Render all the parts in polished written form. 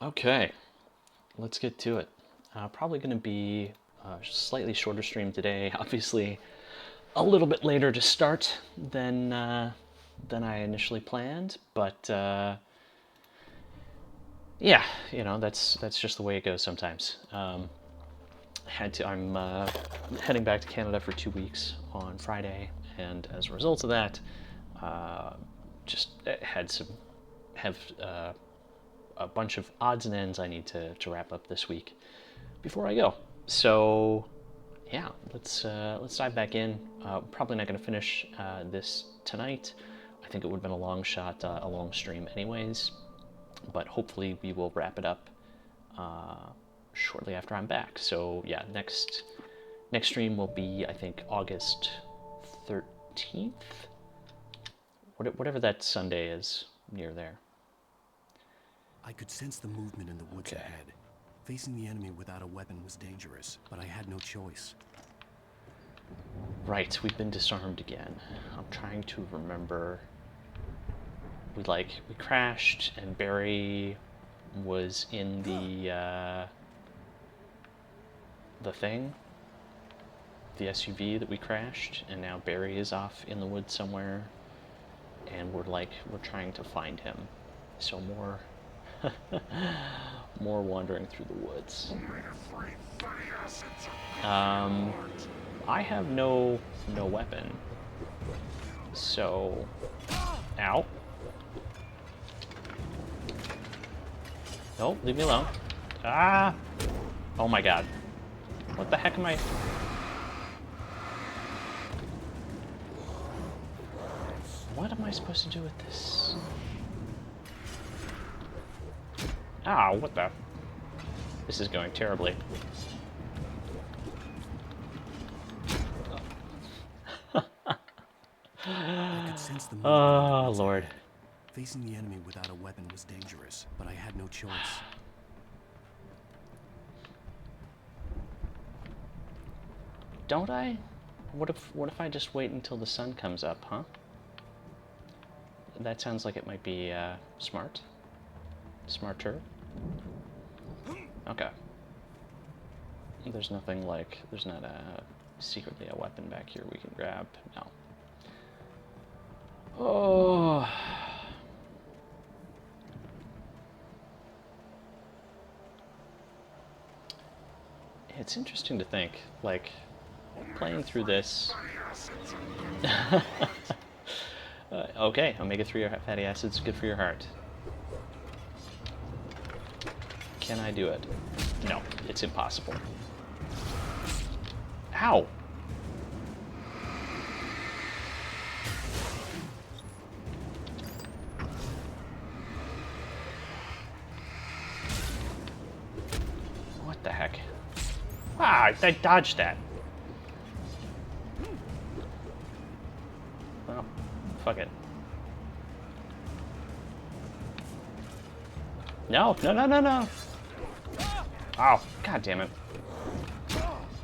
Okay, let's get to it. Probably going to be a slightly shorter stream today. Obviously, a little bit later to start than I initially planned, but yeah, that's just the way it goes sometimes. I'm heading back to Canada for 2 weeks on Friday, and as a result of that, uh, just had some have a bunch of odds and ends I need to wrap up this week before I go. So yeah, let's dive back in. Probably not going to finish this tonight. I think it would have been a long shot, a long stream, anyways. But hopefully we will wrap it up shortly after I'm back. So yeah, next stream will be, I think, August 13th, whatever that Sunday is near there. I could sense the movement in the woods Okay. ahead. Facing the enemy without a weapon was dangerous, but I had no choice. Right, we've been disarmed again. I'm trying to remember. We crashed, and Barry was in the thing, the SUV that we crashed, and now Barry is off in the woods somewhere, and we're trying to find him. So more wandering through the woods. I have no weapon, so ow. No, leave me alone. Ah! Oh my god. What the heck am I... What am I supposed to do with this? Ah, what the... This is going terribly. I could sense the movement in the Oh, woods Lord. ahead. Facing the enemy without a weapon was dangerous, but I had no choice. Don't I? What if I just wait until the sun comes up, huh? That sounds like it might be smart. Smarter. Okay. There's nothing there's not secretly a weapon back here we can grab. No. Oh. It's interesting to think, playing through this. Okay, omega-3 fatty acids, good for your heart. Can I do it? No, it's impossible. Ow! What the heck? Ah, I dodged that. Well, fuck it. No, no, no, no, no. Oh, god damn it.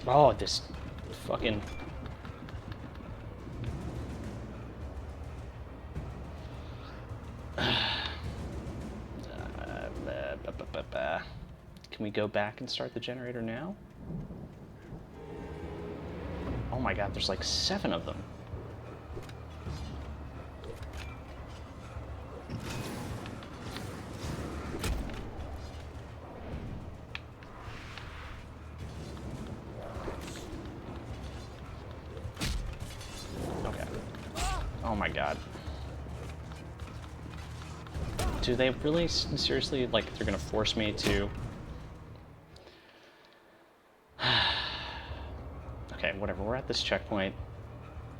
Oh, this fucking... Can we go back and start the generator now? Oh my god, there's like 7 of them. Okay. Oh my god. Do they really seriously, they're gonna force me to... Okay, whatever, we're at this checkpoint.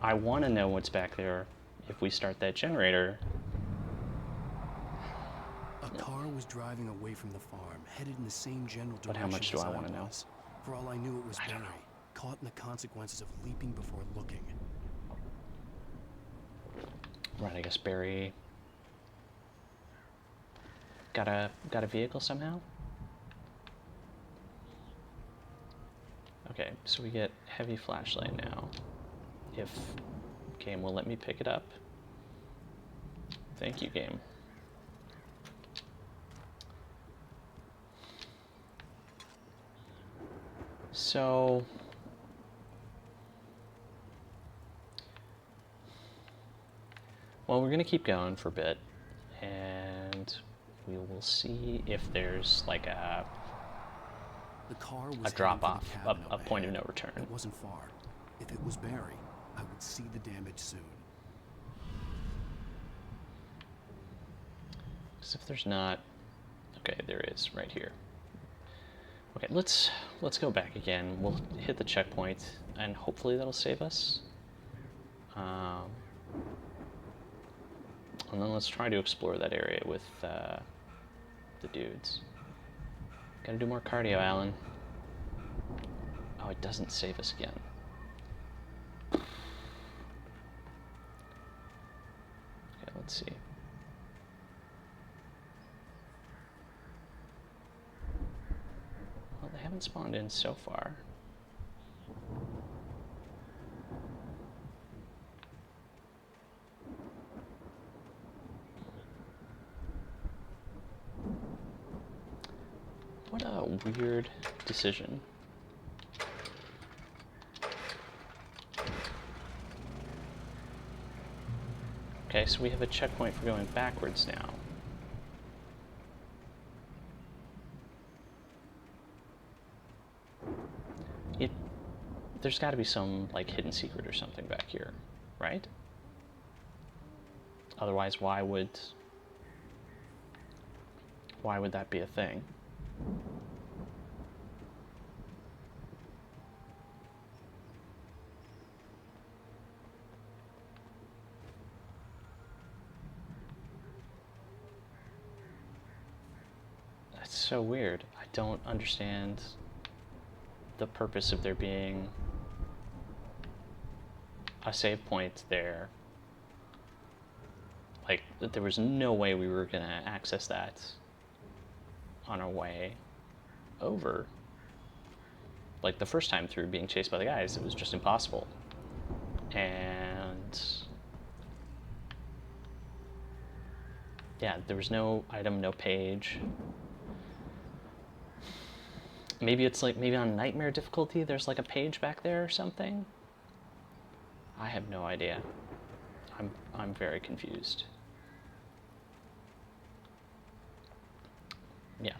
I want to know what's back there if we start that generator. A car was driving away from the farm, headed in the same general direction. But how much do as I want to know? was. For all I knew, it was Barry, caught in the consequences of leaping before looking. Right, I guess Barry got a vehicle somehow? Okay, so we get heavy flashlight now. If game will let me pick it up. Thank you, game. So well, we're gonna keep going for a bit, and we will see if there's like The car was a heading drop for the off, cabin a up point of ahead. no return. It wasn't far. If it was Barry, I would see the damage soon. Because if there's not, okay, there is right here. Okay, let's go back again. We'll hit the checkpoint, and hopefully that'll save us. And then let's try to explore that area with the dudes. Gotta do more cardio, Alan. Oh, it doesn't save us again. Okay, let's see. Well, they haven't spawned in so far. What a weird decision. Okay, so we have a checkpoint for going backwards now. There's got to be some like hidden secret or something back here, right? Otherwise, why would that be a thing? That's so weird. I don't understand the purpose of there being a save point there. Like, there was no way we were gonna access that on our way over. Like, the first time through being chased by the guys, it was just impossible. And yeah, there was no item, no page. Maybe it's like, maybe on nightmare difficulty there's like a page back there or something? I have no idea. I'm very confused. Yeah.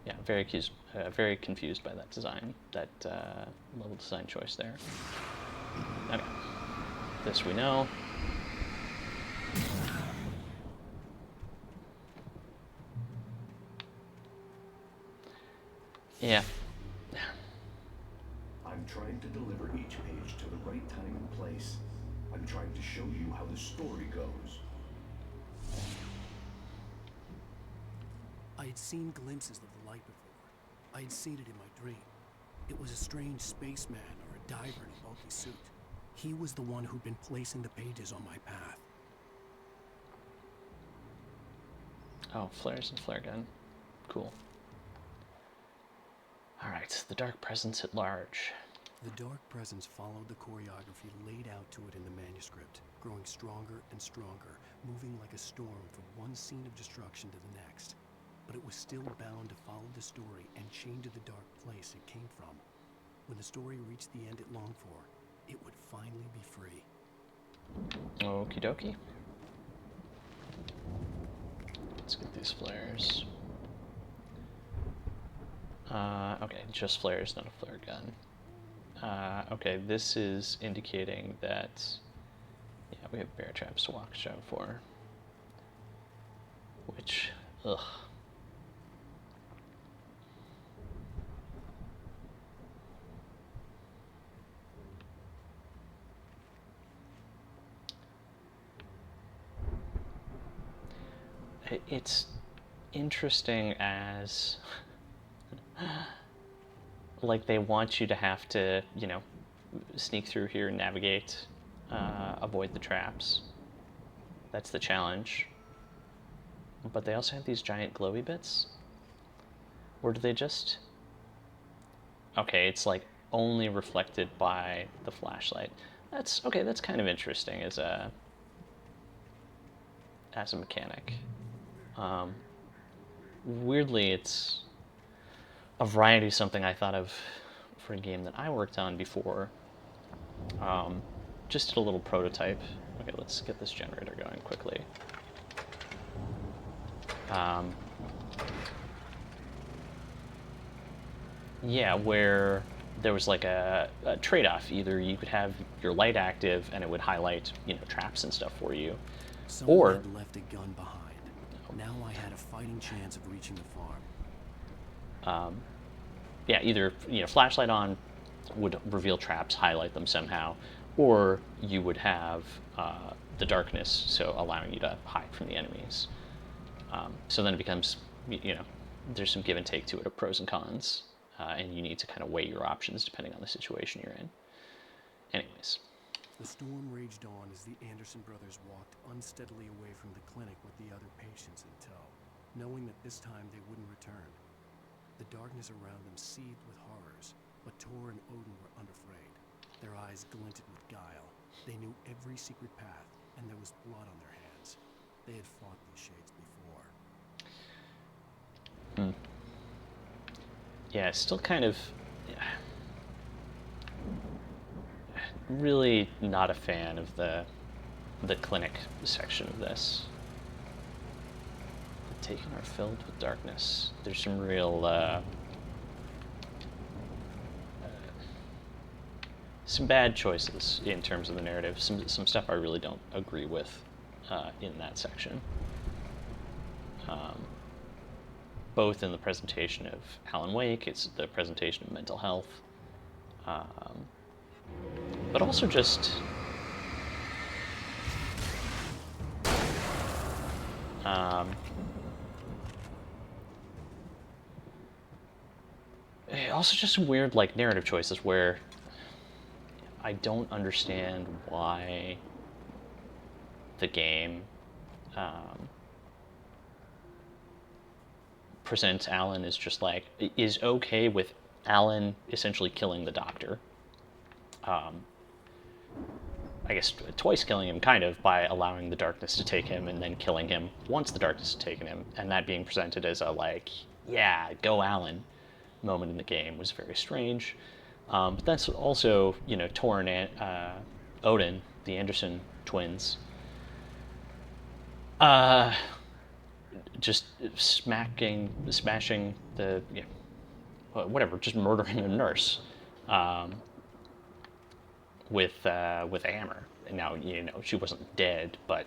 Yeah, very confused by that design, that level design choice there. Okay. This we know. Yeah. I'm trying to deliver each page to the right time and place. I'm trying to show you how the story goes. I had seen glimpses of the light before. I had seen it in my dream. It was a strange spaceman or a diver in a bulky suit. He was the one who'd been placing the pages on my path. Oh, flares and flare gun. Cool. Alright, the dark presence at large. The dark presence followed the choreography laid out to it in the manuscript, growing stronger and stronger, moving like a storm from one scene of destruction to the next. But it was still bound to follow the story and chain to the dark place it came from. When the story reached the end it longed for, it would finally be free. Okie dokie. Let's get these flares. Okay, just flares, not a flare gun. Okay, this is indicating that, yeah, we have bear traps to watch out for. Which, ugh. It's interesting as like they want you to have to, you know, sneak through here and navigate, avoid the traps. That's the challenge. But they also have these giant glowy bits. Or do they just... Okay, it's like only reflected by the flashlight. That's okay, that's kind of interesting as a mechanic. Weirdly, it's a variety of something I thought of for a game that I worked on before. Just did a little prototype. Okay, let's get this generator going quickly. Yeah, where there was like a trade-off. Either you could have your light active and it would highlight, traps and stuff for you, Someone or had left a gun behind. Now I had a fighting chance of reaching the farm. yeah, either flashlight on would reveal traps, highlight them somehow, or you would have the darkness, so allowing you to hide from the enemies. So then it becomes, there's some give and take to it of pros and cons, and you need to kind of weigh your options depending on the situation you're in. Anyways, The storm raged on as the Anderson brothers walked unsteadily away from the clinic with the other patients in tow, knowing that this time they wouldn't return. The darkness around them seethed with horrors, but Tor and Odin were unafraid. Their eyes glinted with guile. They knew every secret path, and there was blood on their hands. They had fought these shades before. yeah, still kind of really not a fan of the clinic section of this. The Taken are filled with darkness. There's some real some bad choices in terms of the narrative. Some stuff I really don't agree with in that section. Both in the presentation of Alan Wake, it's the presentation of mental health, but also just also just some weird narrative choices where I don't understand why the game presents Alan as just is okay with Alan essentially killing the doctor. I guess twice killing him, kind of, by allowing the darkness to take him and then killing him once the darkness had taken him, and that being presented as a yeah, go Alan moment in the game was very strange. But that's also, Tor and Odin, the Anderson twins, just smashing the, whatever, just murdering a nurse with a hammer. And now, she wasn't dead, but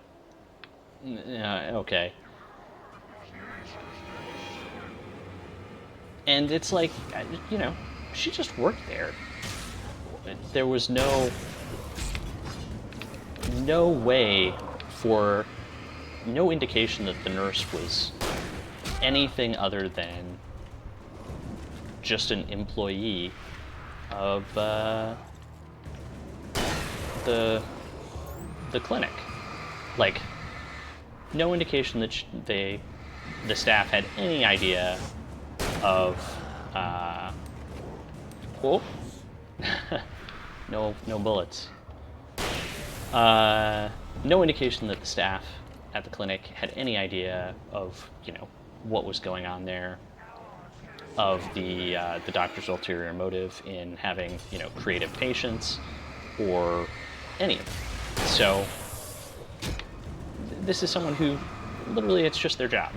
okay. And it's she just worked there. There was no way for, no indication that the nurse was anything other than just an employee of the clinic. No indication that the staff had any idea of oh no bullets. No indication that the staff at the clinic had any idea of what was going on there, of the doctor's ulterior motive in having creative patients or any of it. So this is someone who literally, it's just their job.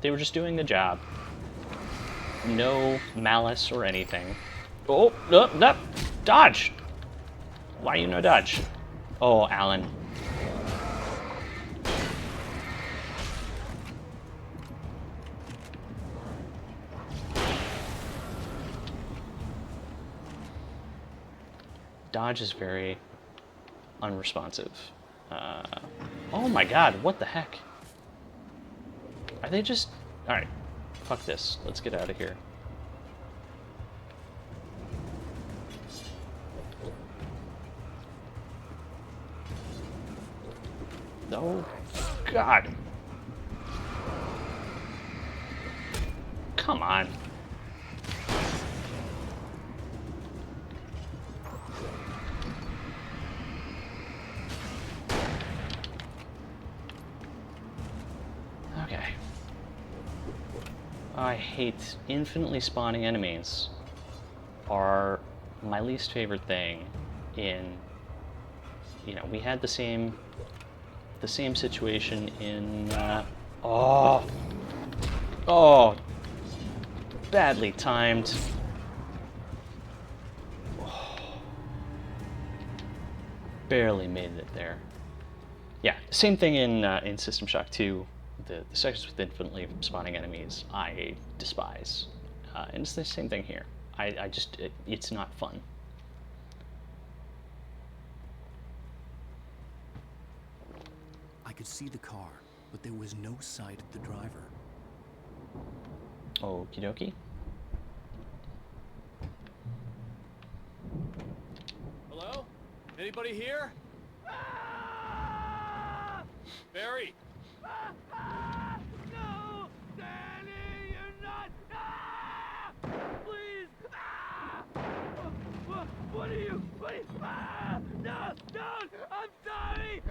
They were just doing the job. No malice or anything. Oh, no, dodge! Why you no dodge? Oh, Alan. Dodge is very unresponsive. Oh my god, what the heck? Are they just... Alright, fuck this. Let's get out of here. Oh, god. Come on. Okay. I hate infinitely spawning enemies. Are my least favorite thing in, we had the same situation in oh badly timed. Barely made it there. Yeah, same thing in System Shock 2. The sections with infinitely spawning enemies I despise, and it's the same thing here. I just it's not fun. I could see the car, but there was no sight of the driver. Okie dokie. Hello? Anybody here? Barry! No! Danny, you're not! Please! What are you? No! Don't! I'm sorry!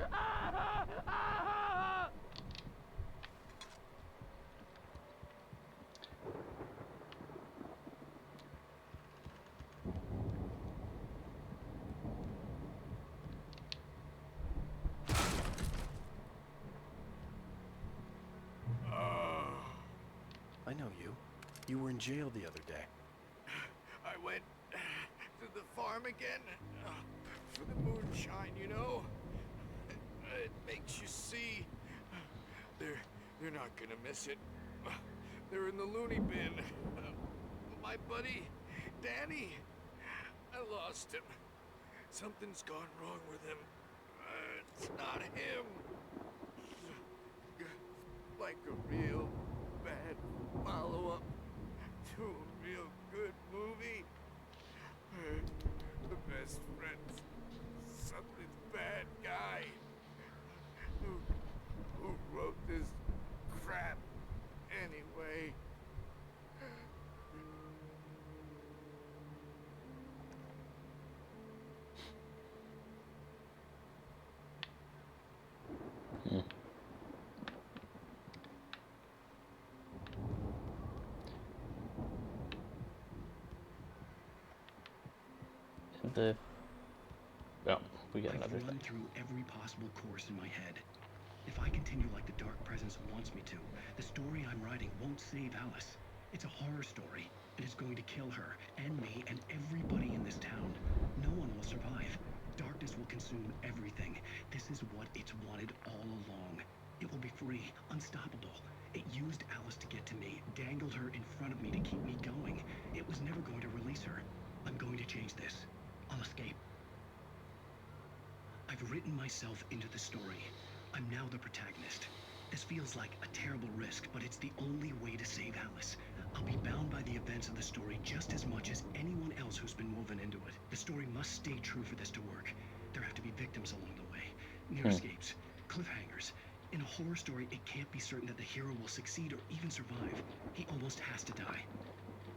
I know you. You were in jail the other day. I went to the farm again for the moonshine, you know? It makes you see. They're not gonna miss it. They're in the loony bin. My buddy, Danny, I lost him. Something's gone wrong with him. It's not him. Like a real bad follow-up to a real good movie. The best friend's something bad guy who wrote this crap anyway. We got another I've run thing. through every possible course in my head. If I continue like the Dark Presence wants me to, the story I'm writing won't save Alice. It's a horror story, and it's going to kill her, and me, and everybody in this town. No one will survive. Darkness will consume everything. This is what it's wanted all along. It will be free, unstoppable. It used Alice to get to me, dangled her in front of me to keep me going. It was never going to release her. I'm going to change this. I'll escape. I've written myself into the story. I'm now the protagonist. This feels like a terrible risk, but it's the only way to save Alice. I'll be bound by the events of the story just as much as anyone else who's been woven into it. The story must stay true for this to work. There have to be victims along the way. Near escapes. Cliffhangers. In a horror story, it can't be certain that the hero will succeed or even survive. He almost has to die.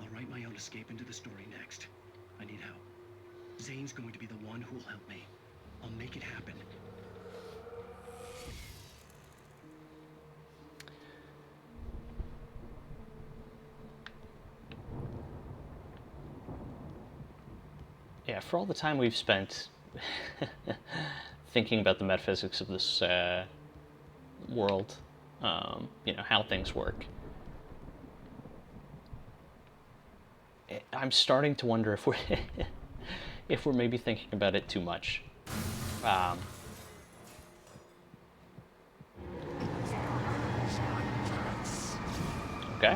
I'll write my own escape into the story next. I need help. Zane's going to be the one who will help me. I'll make it happen. Yeah, for all the time we've spent thinking about the metaphysics of this world, how things work, I'm starting to wonder if we're if we're maybe thinking about it too much. Okay.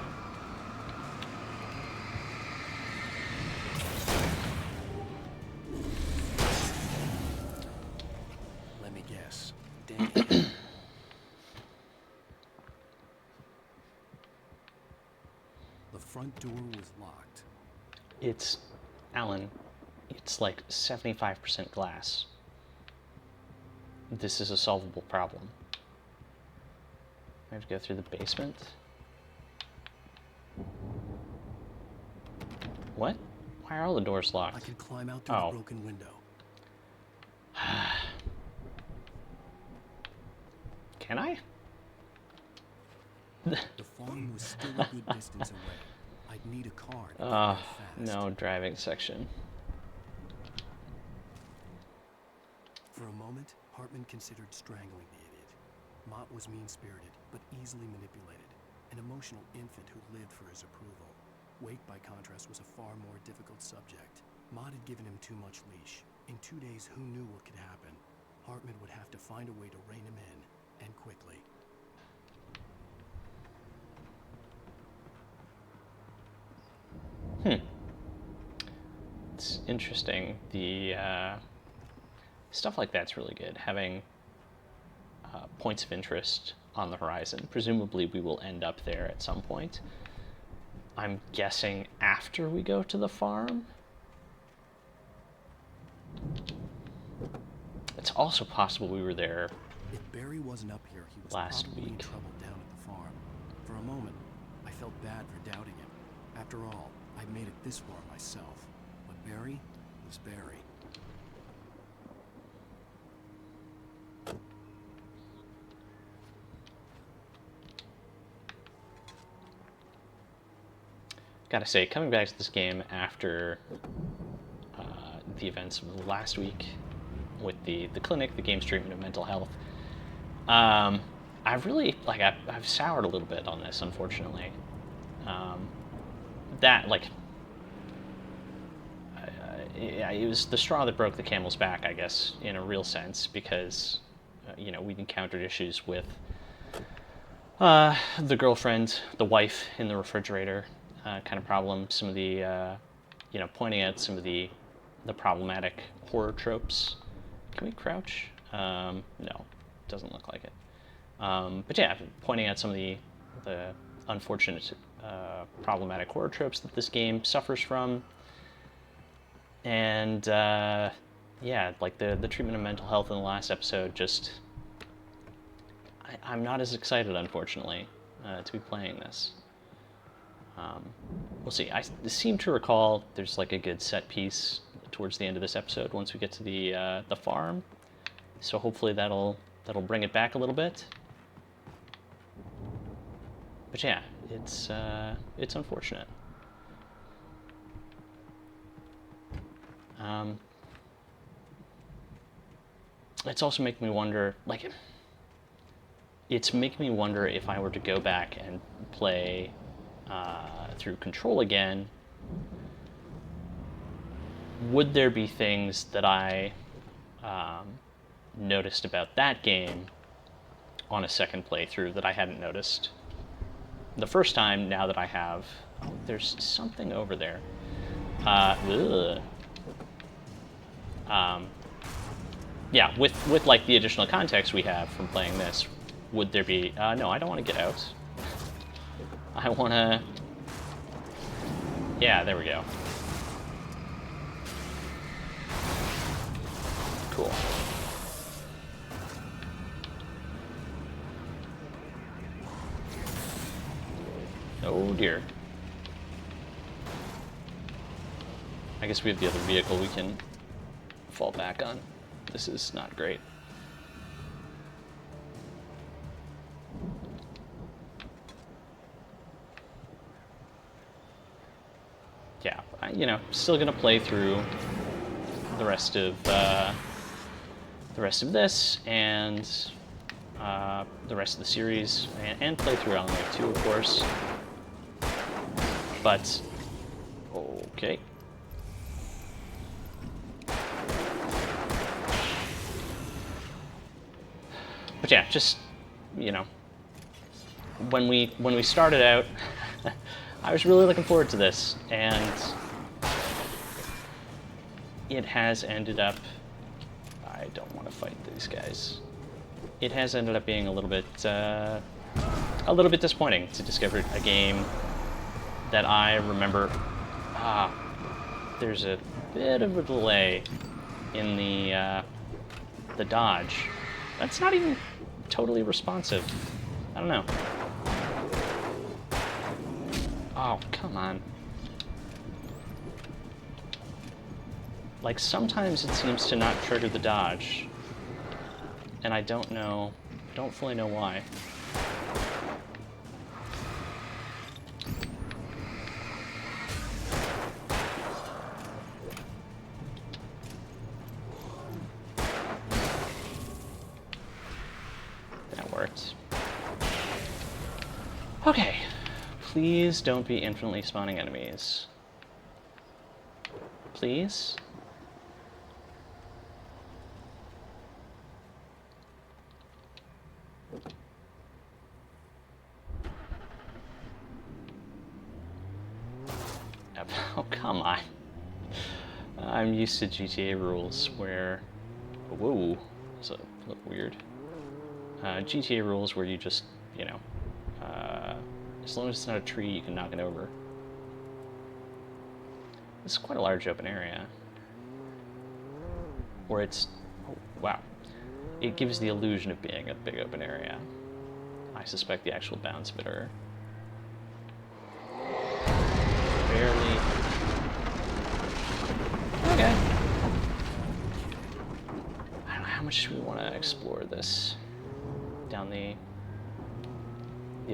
Let me guess. Danny. The front door was locked. It's, Alan, it's like 75% glass. This is a solvable problem. I have to go through the basement. What? Why are all the doors I locked? can climb out through Oh. the broken window. Can I? The farm was still a good distance away. I'd need a car to get there fast. No driving section. For a moment, Hartman considered strangling the idiot. Mott was mean-spirited, but easily manipulated. An emotional infant who lived for his approval. Wake, by contrast, was a far more difficult subject. Mott had given him too much leash. In 2 days, who knew what could happen? Hartman would have to find a way to rein him in, and quickly. It's interesting. The stuff like that's really good. Having points of interest on the horizon. Presumably we will end up there at some point. I'm guessing after we go to the farm. It's also possible we were there If Barry wasn't up here, he was last probably in week. trouble down at the farm. For a moment, I felt bad for doubting him. After all, I made it this far myself. But Barry was Barry. Gotta say, coming back to this game after the events of last week with the clinic, the game's treatment of mental health, I've really, like, I've soured a little bit on this, unfortunately. It was the straw that broke the camel's back, I guess, in a real sense, because, we'd encountered issues with the girlfriend, the wife in the refrigerator kind of problem, some of the, pointing out some of the problematic horror tropes. Can we crouch? No, doesn't look like it. But yeah, pointing out some of the unfortunate problematic horror tropes that this game suffers from. And yeah, like the treatment of mental health in the last episode, just I'm not as excited, unfortunately, to be playing this. We'll see. I seem to recall there's like a good set piece towards the end of this episode once we get to the farm, so hopefully that'll bring it back a little bit. But yeah, it's unfortunate. It's also making me wonder, like, it's making me wonder if I were to go back and play through Control again, would there be things that I noticed about that game on a second playthrough that I hadn't noticed the first time, now that I have? Oh, there's something over there. Yeah, with like the additional context we have from playing this, would there be... no, I don't want to get out. I want to... Yeah, there we go. Cool. Oh dear. I guess we have the other vehicle we can fall back on. This is not great. Yeah, still gonna play through the rest of this and the rest of the series, and play through Alan Wake 2, of course. But okay. But yeah, just, when we started out, I was really looking forward to this, and it has ended up... I don't want to fight these guys. It has ended up being a little bit disappointing to discover a game that I remember. There's a bit of a delay in the dodge. That's not even totally responsive. I don't know. Oh, come on. Like, sometimes it seems to not trigger the dodge. And I don't fully know why. Okay. Please don't be infinitely spawning enemies. Please? Oh, come on. I'm used to GTA rules where... Whoa, does it look weird? GTA rules where you just, you know, as long as it's not a tree, you can knock it over. This is quite a large open area. Or it's... Oh, wow. It gives the illusion of being a big open area. I suspect the actual bounds of it are... barely... Okay. I don't know, how much do we want to explore this? Down the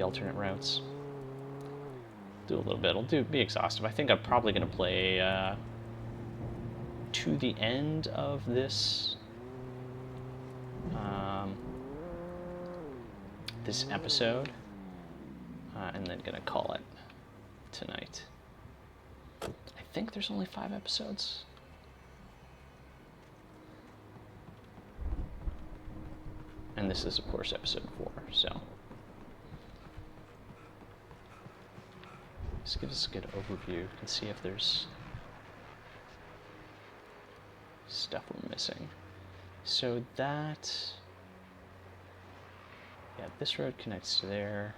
alternate routes. Do a little bit. It'll be exhaustive. I think I'm probably going to play to the end of this this episode, and then gonna call it tonight. I think there's only 5 episodes. And this is, of course, episode 4, so. This gives us a good overview and see if there's stuff we're missing. So that, yeah, this road connects to there.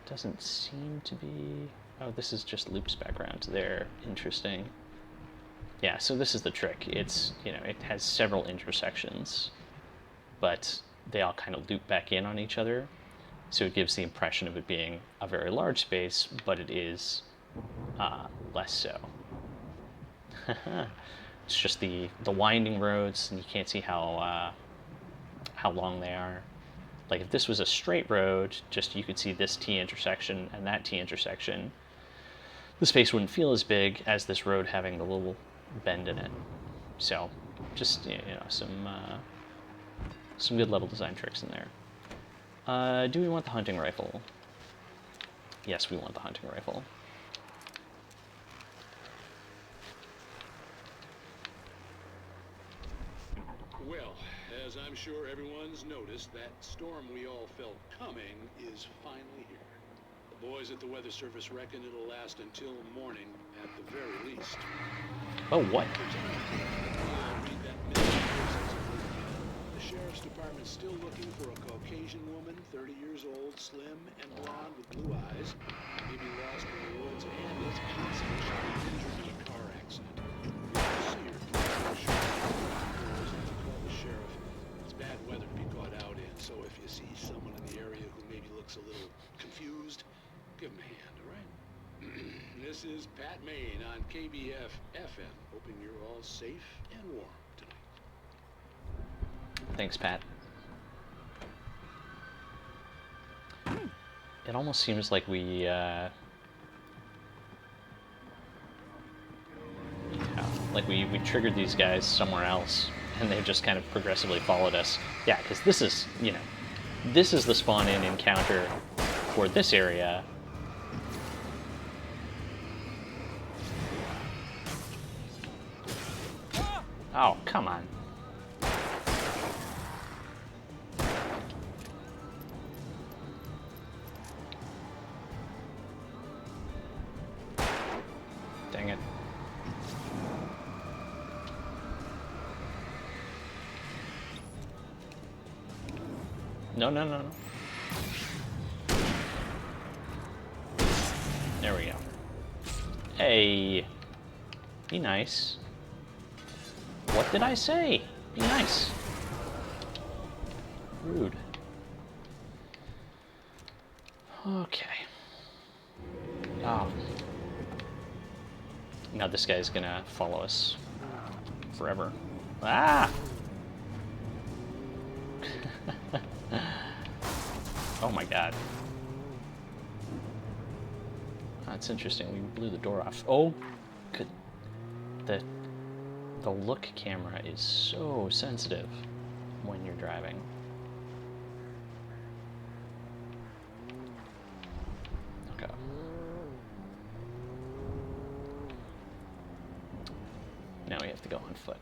Doesn't seem to be, oh, this is just loops back around to there. Interesting. Yeah, so this is the trick. It's, you know, it has several intersections, but they all kind of loop back in on each other. So it gives the impression of it being a very large space, but it is less so. It's just the winding roads, and you can't see how long they are. Like if this was a straight road, just you could see this T intersection and that T intersection. The space wouldn't feel as big as this road having the little bend in it. So, just, you know, some good level design tricks in there. Do we want the hunting rifle? Yes, we want the hunting rifle. Well, as I'm sure everyone's noticed, that storm we all felt coming is finally here. The boys at the Weather Service reckon it'll last until morning at the very least. Oh, what? The sheriff's department's still looking for a Caucasian woman, 30 years old, slim and blonde with blue eyes, maybe lost in the woods, and is possible she was injured in a car accident. See her. Call the sheriff. It's bad weather to be caught out in, so if you see someone in the area who maybe looks a little confused, give him a hand, all right? This is Pat Maine on KBF FM, hoping you're all safe and warm tonight. Thanks, Pat. It almost seems like we, we triggered these guys somewhere else, and they've just kind of progressively followed us. Yeah, because this is, you know, this is the spawn-in encounter for this area. Oh, come on. Dang it. No, no, no, no. There we go. Hey. Be nice. What did I say? Be nice. Rude. Okay. Oh. Now this guy's gonna follow us forever. Ah! Oh my god. That's interesting. We blew the door off. Oh, good. The look camera is so sensitive when you're driving. go on foot.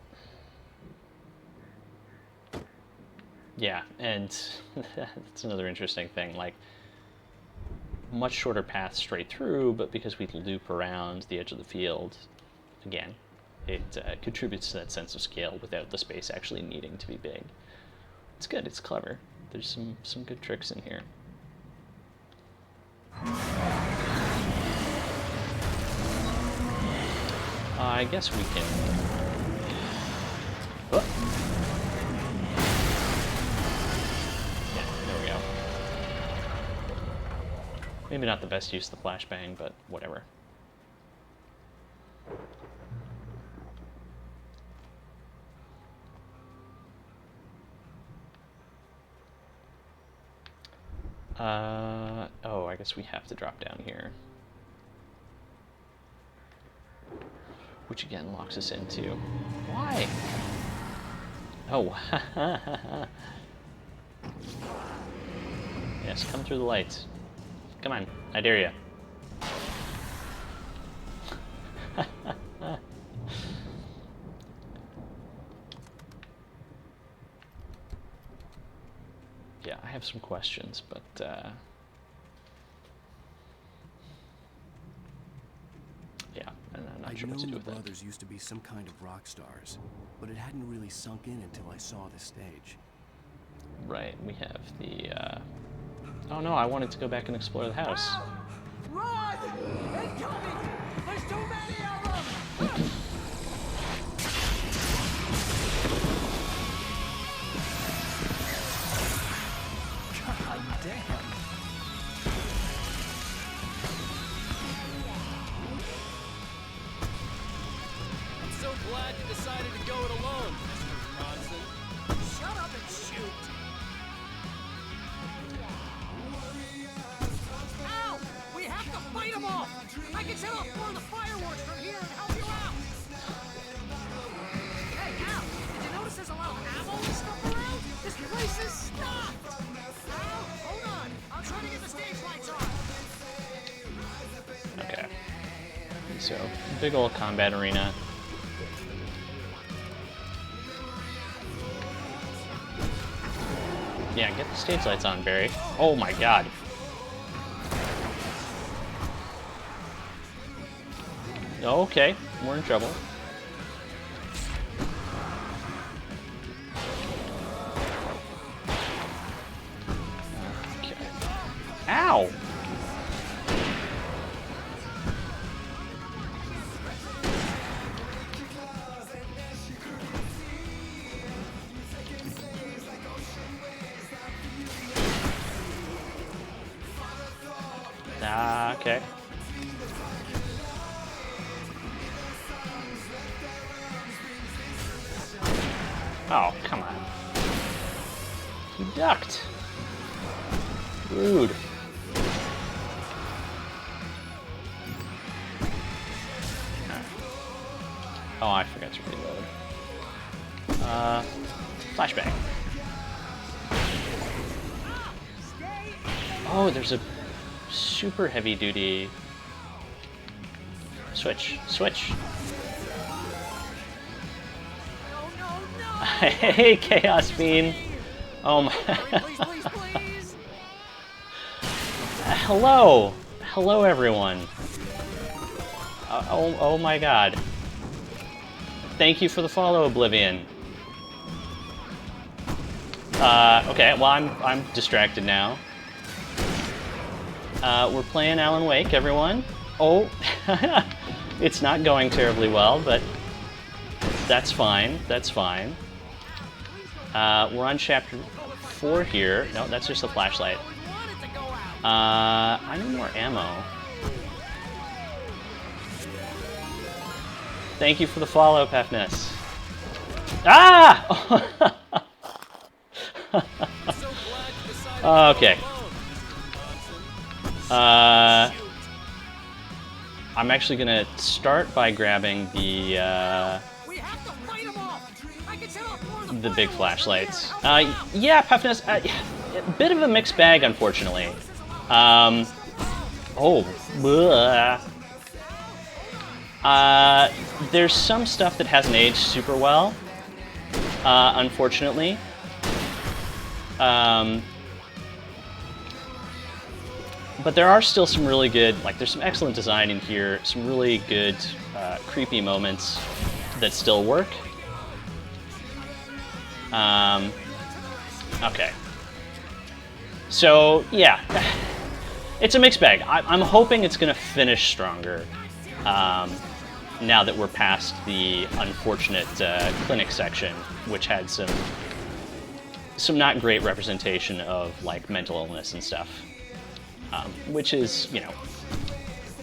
Yeah, and that's another interesting thing. Like, much shorter path straight through, but because we loop around the edge of the field, again, it contributes to that sense of scale without the space actually needing to be big. It's good. It's clever. There's some good tricks in here. I guess we can... Oh. Yeah, there we go. Maybe not the best use of the flashbang, but whatever. Oh, I guess we have to drop down here. Which again locks us into... Why? Oh, yes, come through the lights. Come on, I dare you. Yeah, I have some questions, but yeah, and I'm not sure what to do with the that. brothers used to be some kind of rock stars, but it hadn't really sunk in until I saw this stage. Right, we have the, oh no, I wanted to go back and explore the house. Run! Incoming! There's too many of them! God damn! I'm so glad you decided to go it alone, Mr. Bronson. Shut up and shoot! Ow! We have to fight them off! I can set off more of the fireworks from here and help you out! Hey, Al! Did you notice there's a lot of ammo and stuff around? This place is stocked! Al, hold on! I'm trying to get the stage lights on! Okay. So, big old combat arena. Yeah, get the stage lights on, Barry. Oh my god. Okay, we're in trouble. Okay. Ow! Okay. Oh, come on. He ducked. Rude. Oh, I forgot to reload. Flashbang. Oh, there's a super heavy duty switch. Hey, Chaos Fiend. Oh my. Please. Hello everyone. Oh my god. Thank you for the follow, Oblivion. Okay, well I'm distracted now. We're playing Alan Wake, everyone. Oh, it's not going terribly well, but that's fine. That's fine. We're on chapter 4 here. No, that's just a flashlight. I need more ammo. Thank you for the follow, Pefness. Ah! Okay. I'm actually gonna start by grabbing the big flashlights. Yeah, Pefness, a bit of a mixed bag, unfortunately. Oh, bleh. There's some stuff that hasn't aged super well, unfortunately. But there are still some really good, like there's some excellent design in here, some really good creepy moments that still work. Okay. So, yeah, it's a mixed bag. I'm hoping it's going to finish stronger now that we're past the unfortunate clinic section, which had some not great representation of like mental illness and stuff. Which is, you know,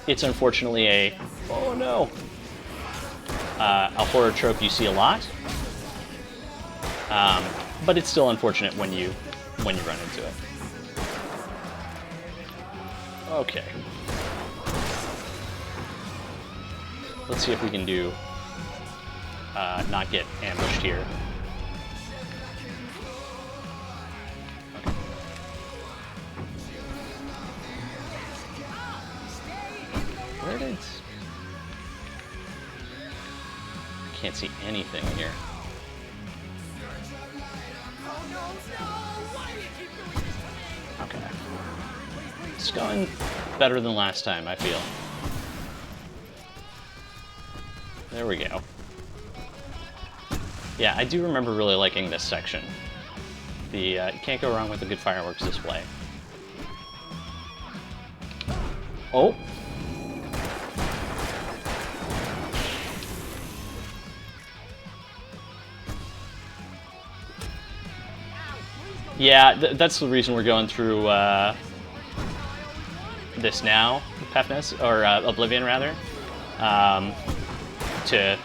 it's unfortunately a horror trope you see a lot, but it's still unfortunate when you run into it. Okay, let's see if we can do not get ambushed here. Where did... I can't see anything here. Okay. It's going better than last time, I feel. There we go. Yeah, I do remember really liking this section. You can't go wrong with a good fireworks display. Oh! Yeah, that's the reason we're going through this now, Pefness, or Oblivion rather,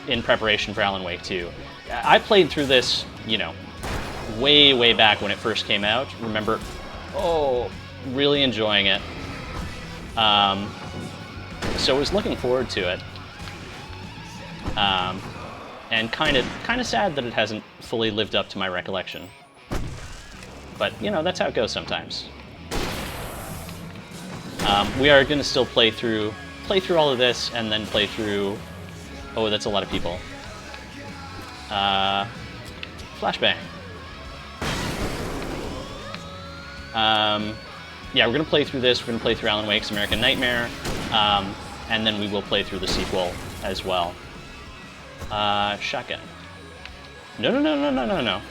in preparation for Alan Wake 2. I played through this, you know, way back when it first came out. Remember, really enjoying it. So I was looking forward to it, and kind of sad that it hasn't fully lived up to my recollection. But, you know, that's how it goes sometimes. We are going to still play through all of this, and then play through... Oh, that's a lot of people. Flashbang. Yeah, we're going to play through this. We're going to play through Alan Wake's American Nightmare, and then we will play through the sequel as well. Shotgun. No.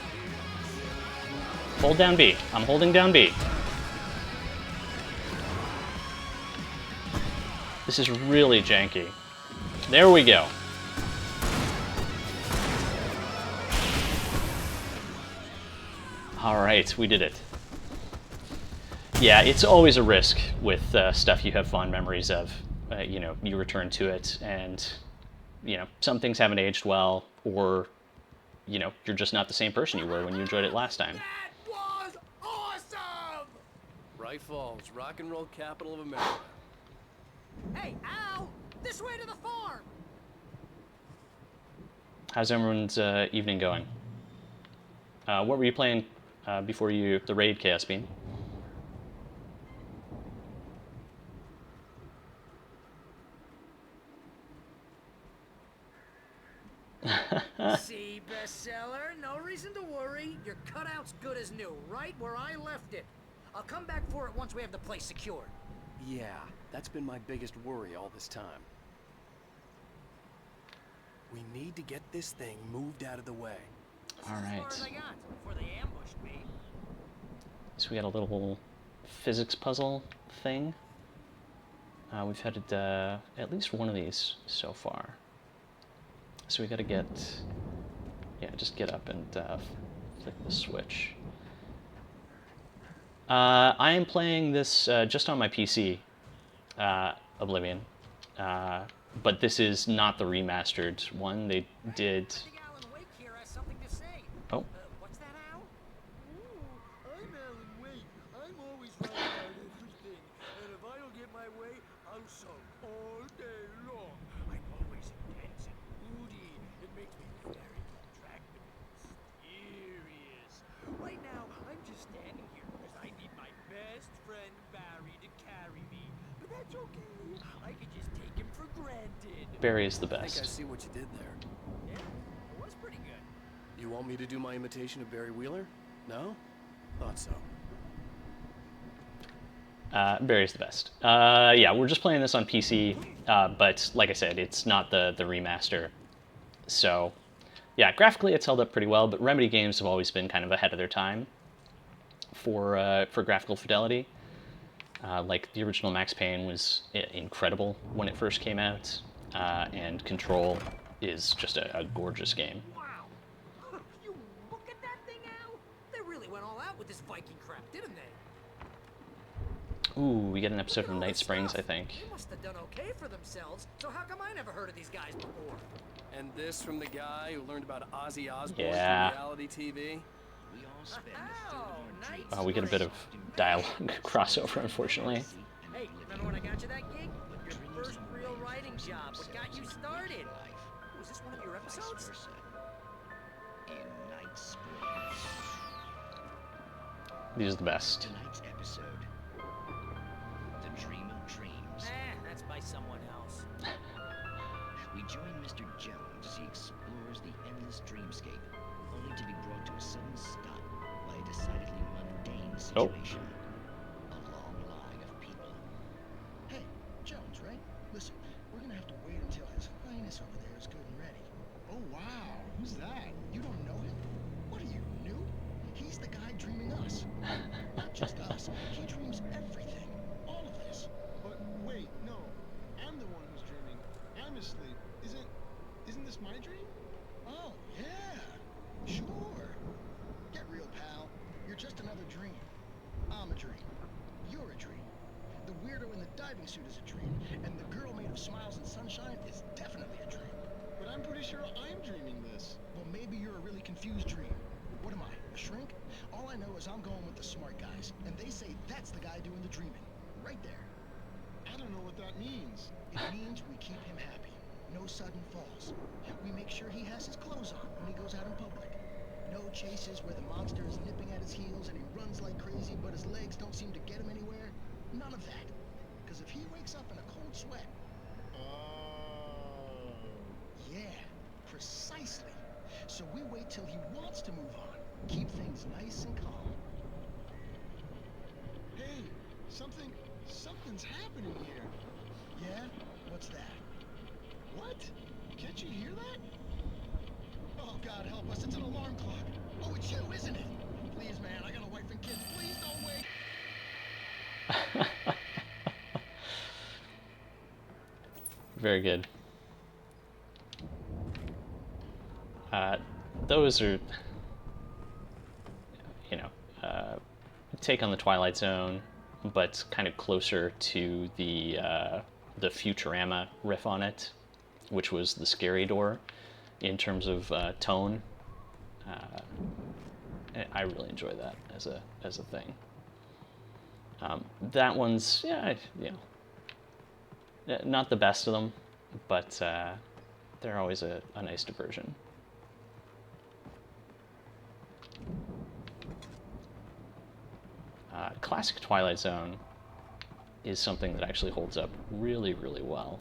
Hold down B. I'm holding down B. This is really janky. There we go. All right, we did it. Yeah, it's always a risk with stuff you have fond memories of. You know, you return to it and, you know, some things haven't aged well, or, you know, you're just not the same person you were when you enjoyed it last time. That was awesome! Bright Falls, rock and roll capital of America. Hey, Al! This way to the farm! How's everyone's evening going? What were you playing before the raid, Chaos Bean? See, bestseller? No reason to worry. Your cutout's good as new, right where I left it. I'll come back for it once we have the place secured. Yeah, that's been my biggest worry all this time. We need to get this thing moved out of the way. All right. As far as I got before they ambushed me. So we got a little physics puzzle thing. We've had at least one of these so far. So we gotta get, yeah, just get up and flick the switch. I am playing this just on my PC, Oblivion, but this is not the remastered one. They did. I think Alan Wake here has something to say. Oh. What's that, Al? I'm Alan Wake. I'm always right about everything. And if I don't get my way, I'll sulk all day long. I'm always intense and moody. It makes me very attractive and mysterious. Right now, I'm just standing here because I need my best friend Barry to carry me. But that's okay. I can just take him for granted. Barry is the I think I best. see what you did there. Yeah, it was pretty good. You want me to do my imitation of Barry Wheeler? No? Thought so. Barry's the best. Yeah, we're just playing this on PC, but like I said, it's not the remaster. So, yeah, graphically it's held up pretty well, but Remedy games have always been kind of ahead of their time for graphical fidelity. Like the original Max Payne was incredible when it first came out, and Control is just a gorgeous game. Wow. You look at that thing, Al. They really went all out with this Viking crap, didn't they? Ooh, we get an episode Look at from all Night this Springs, stuff. I think. They must have done okay for themselves. So how come I never heard of these guys before? And this from the guy who learned about Ozzy Osbourne Yeah. through reality TV? We all spend a Oh, third of our nice. dreams We get a bit of dialogue crossover, unfortunately. Hey, remember when I got you that gig? Your first real writing job. What got you started? Was this one of your episodes? In Night Springs. These are the best. Tonight's episode. The Dream of Dreams. That's by someone else. We join Mr. Jones as he explores the endless dreamscape, only to be brought to a sudden stop by a decidedly mundane Oh. situation. A long line of people. Hey, Jones, right? Listen, we're gonna have to wait until His Highness over there is good and ready. Oh, wow. Who's that? You don't know him? What are you, new? He's the guy dreaming us. Not just us. He dreams everything. All of this. But wait, no. I'm the one who's dreaming. I'm asleep. Isn't this my dream? Oh, yeah. Sure. Get real, pal. You're just another dream. I'm a dream. You're a dream. The weirdo in the diving suit is a dream, and the girl made of smiles and sunshine is definitely a dream. But I'm pretty sure I'm dreaming this. Well, maybe you're a really confused dream. What am I, a shrink? All I know is I'm going with the smart guys, and they say that's the guy doing the dreaming. Right there. I don't know what that means. It means we keep him happy. No sudden falls. We make sure he has his clothes on when he goes out in public. No chases where the monster is nipping at his heels and he runs like crazy, but his legs don't seem to get him anywhere. None of that. Because if he wakes up in a cold sweat, Oh. yeah, precisely. So we wait till he wants to move on. Keep things nice and calm. Hey, something's happening here. Yeah? What's that? What? Can't you hear that? Oh, God help us, it's an alarm clock. Oh, it's you, isn't it? Please, man, I got a wife and kids. Please don't wait. Very good. Those are, you know, take on the Twilight Zone, but kind of closer to the Futurama riff on it, which was the scary door, in terms of tone. I really enjoy that as a thing. That one's, yeah, you know, not the best of them, but they're always a nice diversion. Classic Twilight Zone is something that actually holds up really, really well.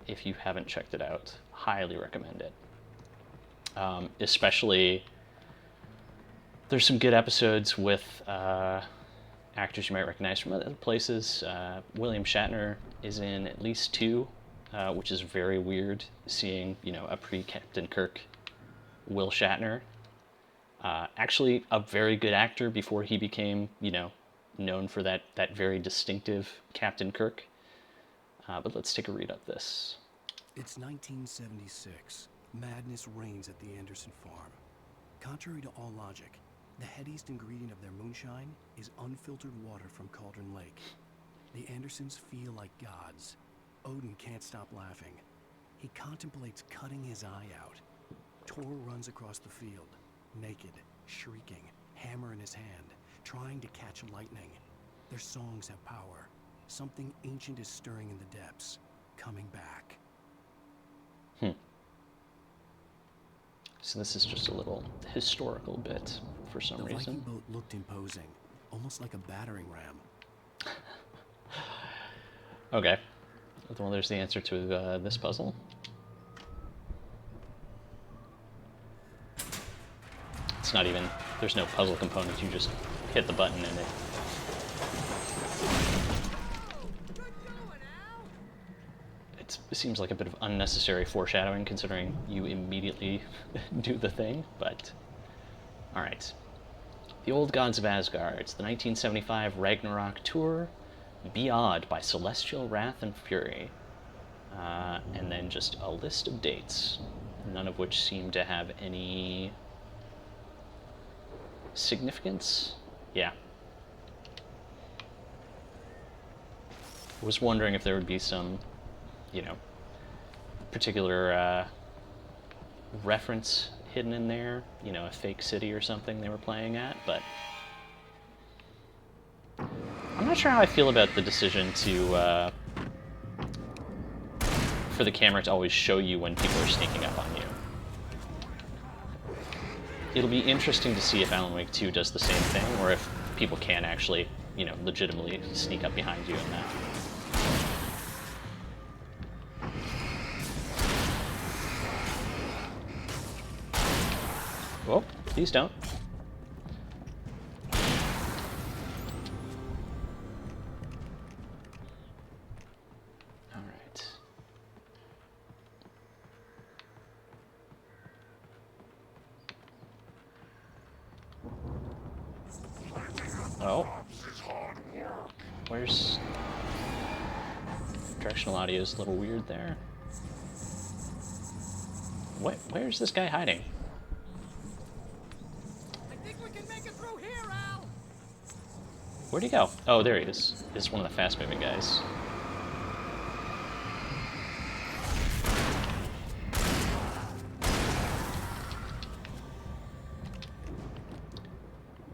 If you haven't checked it out, highly recommend it. Especially, there's some good episodes with actors you might recognize from other places. William Shatner is in at least 2, which is very weird, seeing, you know, a pre-Captain Kirk Will Shatner. Actually a very good actor before he became, you know, known for that very distinctive Captain Kirk. But let's take a read of this. It's 1976. Madness reigns at the Anderson farm. Contrary to all logic, the headiest ingredient of their moonshine is unfiltered water from Cauldron Lake. The Andersons feel like gods. Odin can't stop laughing. He contemplates cutting his eye out. Tor runs across the field, naked, shrieking, hammer in his hand, trying to catch lightning. Their songs have power. Something ancient is stirring in the depths, coming back. So this is just a little historical bit for some The Viking reason. boat looked imposing, almost like a battering ram. Okay. Well, there's the answer to this puzzle. It's not even, there's no puzzle component, you just hit the button and it seems like a bit of unnecessary foreshadowing considering you immediately do the thing, but alright. The Old Gods of Asgard. It's the 1975 Ragnarok tour, Be Odd by Celestial Wrath and Fury. And then just a list of dates, none of which seem to have any significance. Yeah. I was wondering if there would be some, you know, particular reference hidden in there, you know, a fake city or something they were playing at, but I'm not sure how I feel about the decision to for the camera to always show you when people are sneaking up on you. It'll be interesting to see if Alan Wake 2 does the same thing, or if people can actually, you know, legitimately sneak up behind you in that. Whoa, please don't. Alright. Oh. Where's... Directional audio is a little weird there. Where's this guy hiding? Where'd he go? Oh, there he is. This is one of the fast-moving guys.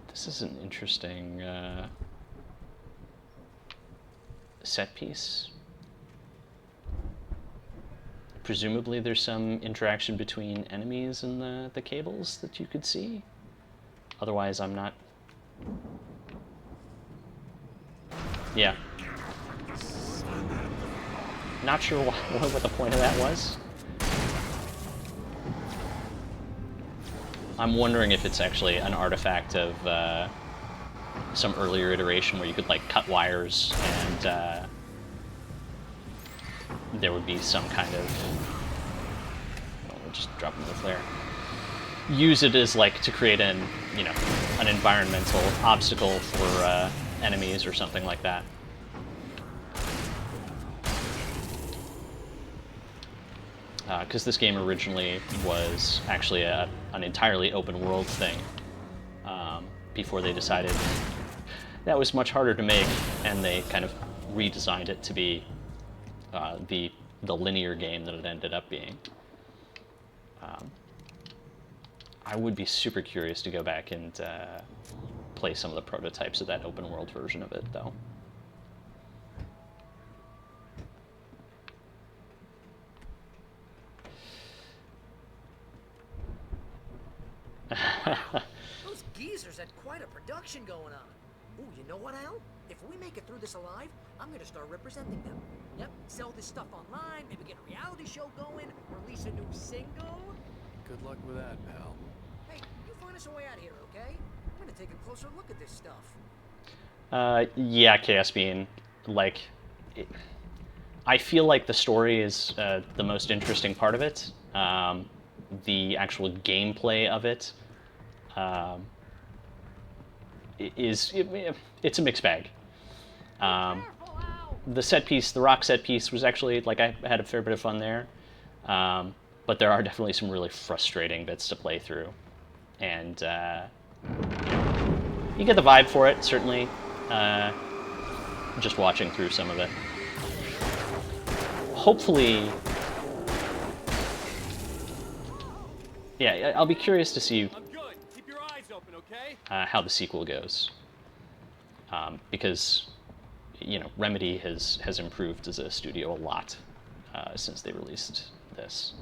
This is an interesting set piece. Presumably there's some interaction between enemies and the cables that you could see. Otherwise, I'm not... Yeah. Not sure what the point of that was. I'm wondering if it's actually an artifact of some earlier iteration where you could like cut wires and there would be some kind of... Oh, we'll just drop another flare. Use it as like to create an, you know, an environmental obstacle for enemies or something like that. Because this game originally was actually an entirely open world thing before they decided that was much harder to make, and they kind of redesigned it to be the linear game that it ended up being. I would be super curious to go back and play some of the prototypes of that open world version of it, though. Those geezers had quite a production going on. Ooh, you know what, Al? If we make it through this alive, I'm gonna start representing them. Yep, sell this stuff online, maybe get a reality show going, release a new single. Good luck with that, pal. Hey, you find us a way out of here, okay? I'm gonna take a closer look at this stuff. Yeah, Chaos Bean. Like, I feel like the story is the most interesting part of it. The actual gameplay of it it's a mixed bag. The set piece, the rock set piece, was actually, like, I had a fair bit of fun there. But there are definitely some really frustrating bits to play through. And you get the vibe for it, certainly, just watching through some of it. Hopefully... Yeah, I'll be curious to see Keep your eyes open, okay? how the sequel goes. Because, you know, Remedy has improved as a studio a lot since they released this.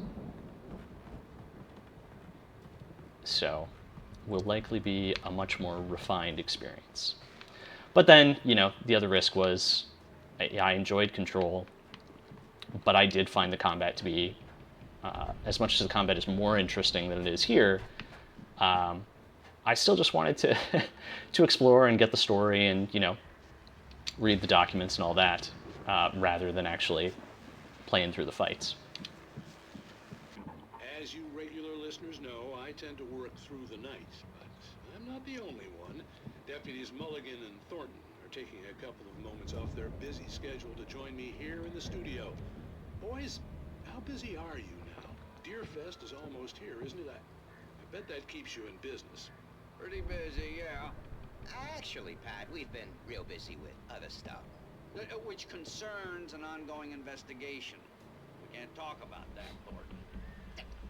So, will likely be a much more refined experience. But then, you know, the other risk was I enjoyed Control. but I did find the combat to be, as much as the combat is more interesting than it is here, I still just wanted to to explore and get the story and, you know, read the documents and all that, rather than actually playing through the fights. As you regular listeners know, I tend to work through the night, but I'm not the only one. Deputies Mulligan and Thornton are taking a couple of moments off their busy schedule to join me here in the studio. Boys, how busy are you now? Deerfest is almost here, isn't it? I bet that keeps you in business. Pretty busy, yeah. Actually, Pat, we've been real busy with other stuff, which concerns an ongoing investigation. We can't talk about that, Thornton.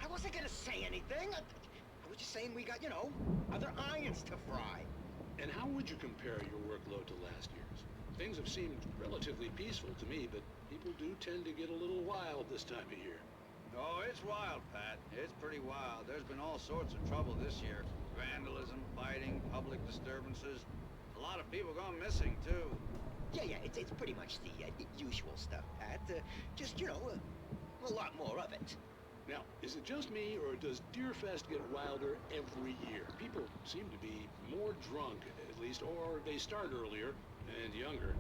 I wasn't gonna say anything. I was just saying we got, you know, other irons to fry. And how would you compare your workload to last year's? Things have seemed relatively peaceful to me, but people do tend to get a little wild this time of year. Oh, it's wild, Pat. It's pretty wild. There's been all sorts of trouble this year. Vandalism, fighting, public disturbances. A lot of people gone missing, too. Yeah, it's pretty much the usual stuff, Pat. Just, you know, a lot more of it. Now, is it just me, or does Deerfest get wilder every year? People seem to be more drunk, at least, or they start earlier and younger.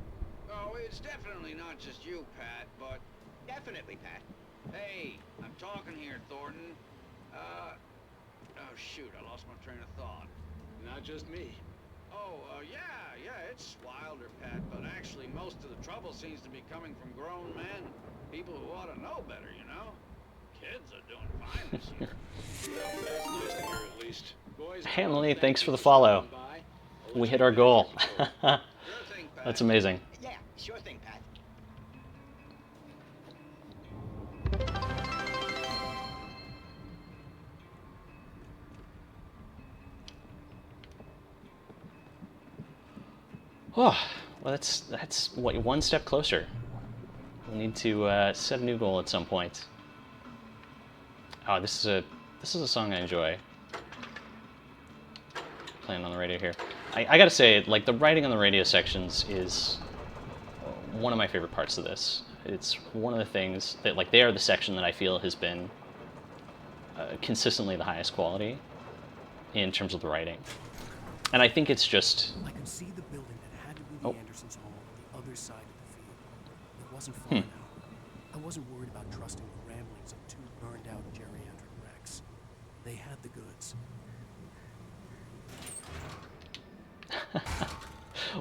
Oh, it's definitely not just you, Pat, but... Definitely, Pat. Hey, I'm talking here, Thornton. Oh, shoot, I lost my train of thought. Not just me. Oh, yeah, it's wilder, Pat, but actually most of the trouble seems to be coming from grown men. People who ought to know better, you know? Kids are doing fine this year. Well, that's nice to hear, at least. Boys, Hanley, thanks for the follow. We hit our goal. Sure thing, Pat. That's amazing. Yeah, sure thing, Pat. Oh, well, that's what, one step closer. We need to set a new goal at some point. Oh, this is a song I enjoy playing on the radio here. I gotta say, like, the writing on the radio sections is one of my favorite parts of this. It's one of the things that, like, they are the section that I feel has been consistently the highest quality in terms of the writing. And I think it's just... I could see the building that had to be the Andersons' home on the other side of the field. It wasn't far now. I wasn't worried about trusting the ramblings of two burned-out geriatric wrecks. They had the goods.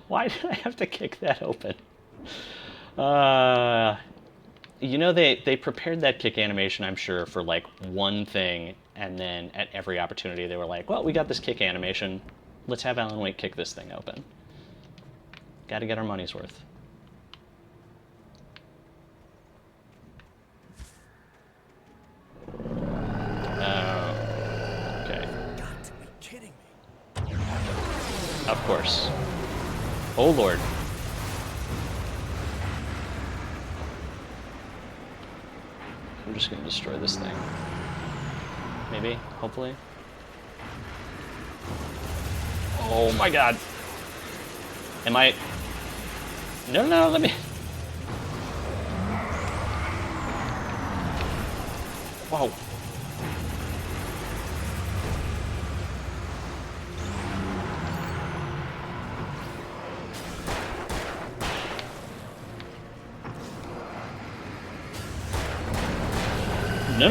Why did I have to kick that open? You know, they prepared that kick animation, I'm sure, for like one thing, and then at every opportunity they were like, well, we got this kick animation. Let's have Alan Wake kick this thing open. Got to get our money's worth. Okay. Got to be kidding me. Of course. Oh, Lord. I'm just going to destroy this thing. Maybe, hopefully. Oh my god. Am I... No, let me... Whoa. No.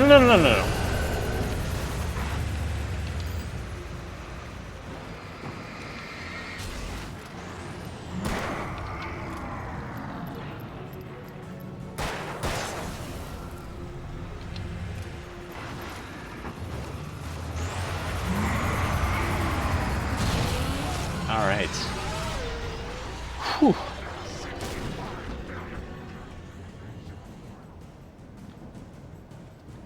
All right. Whew.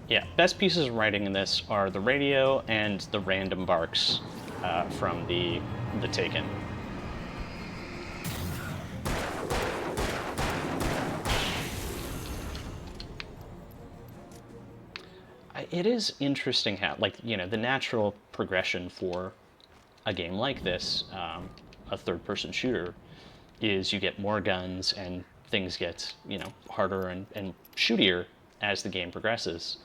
Yeah, best pieces of writing in this are the radio and the random barks from the Taken. It is interesting how, like, you know, the natural progression for a game like this, a third-person shooter, is you get more guns and things get, you know, harder and shootier as the game progresses.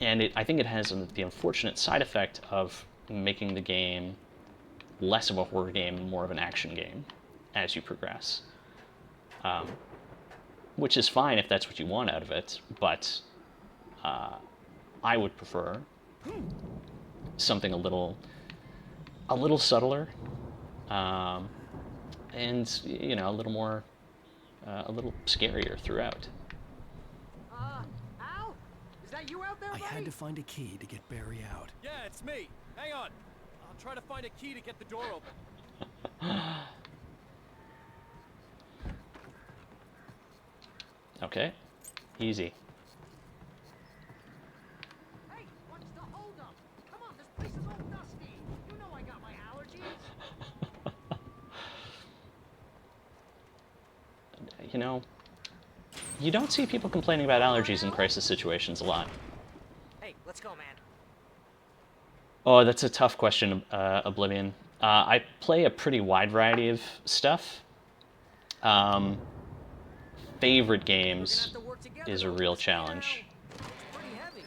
And I think it has the unfortunate side effect of making the game less of a horror game and more of an action game as you progress. Which is fine if that's what you want out of it, but I would prefer something a little subtler, and, you know, a little more, a little scarier throughout. Al? Is that you out there, I buddy? had to find a key to get Barry out. Yeah, it's me. Hang on. I'll try to find a key to get the door open. Okay, easy. Hey, what's the holdup? Come on, this place is all dusty. You know I got my allergies. You know, you don't see people complaining about allergies in crisis situations a lot. Hey, let's go, man. Oh, that's a tough question, Oblivion. I play a pretty wide variety of stuff. Favorite games is a real challenge. It's pretty heavy.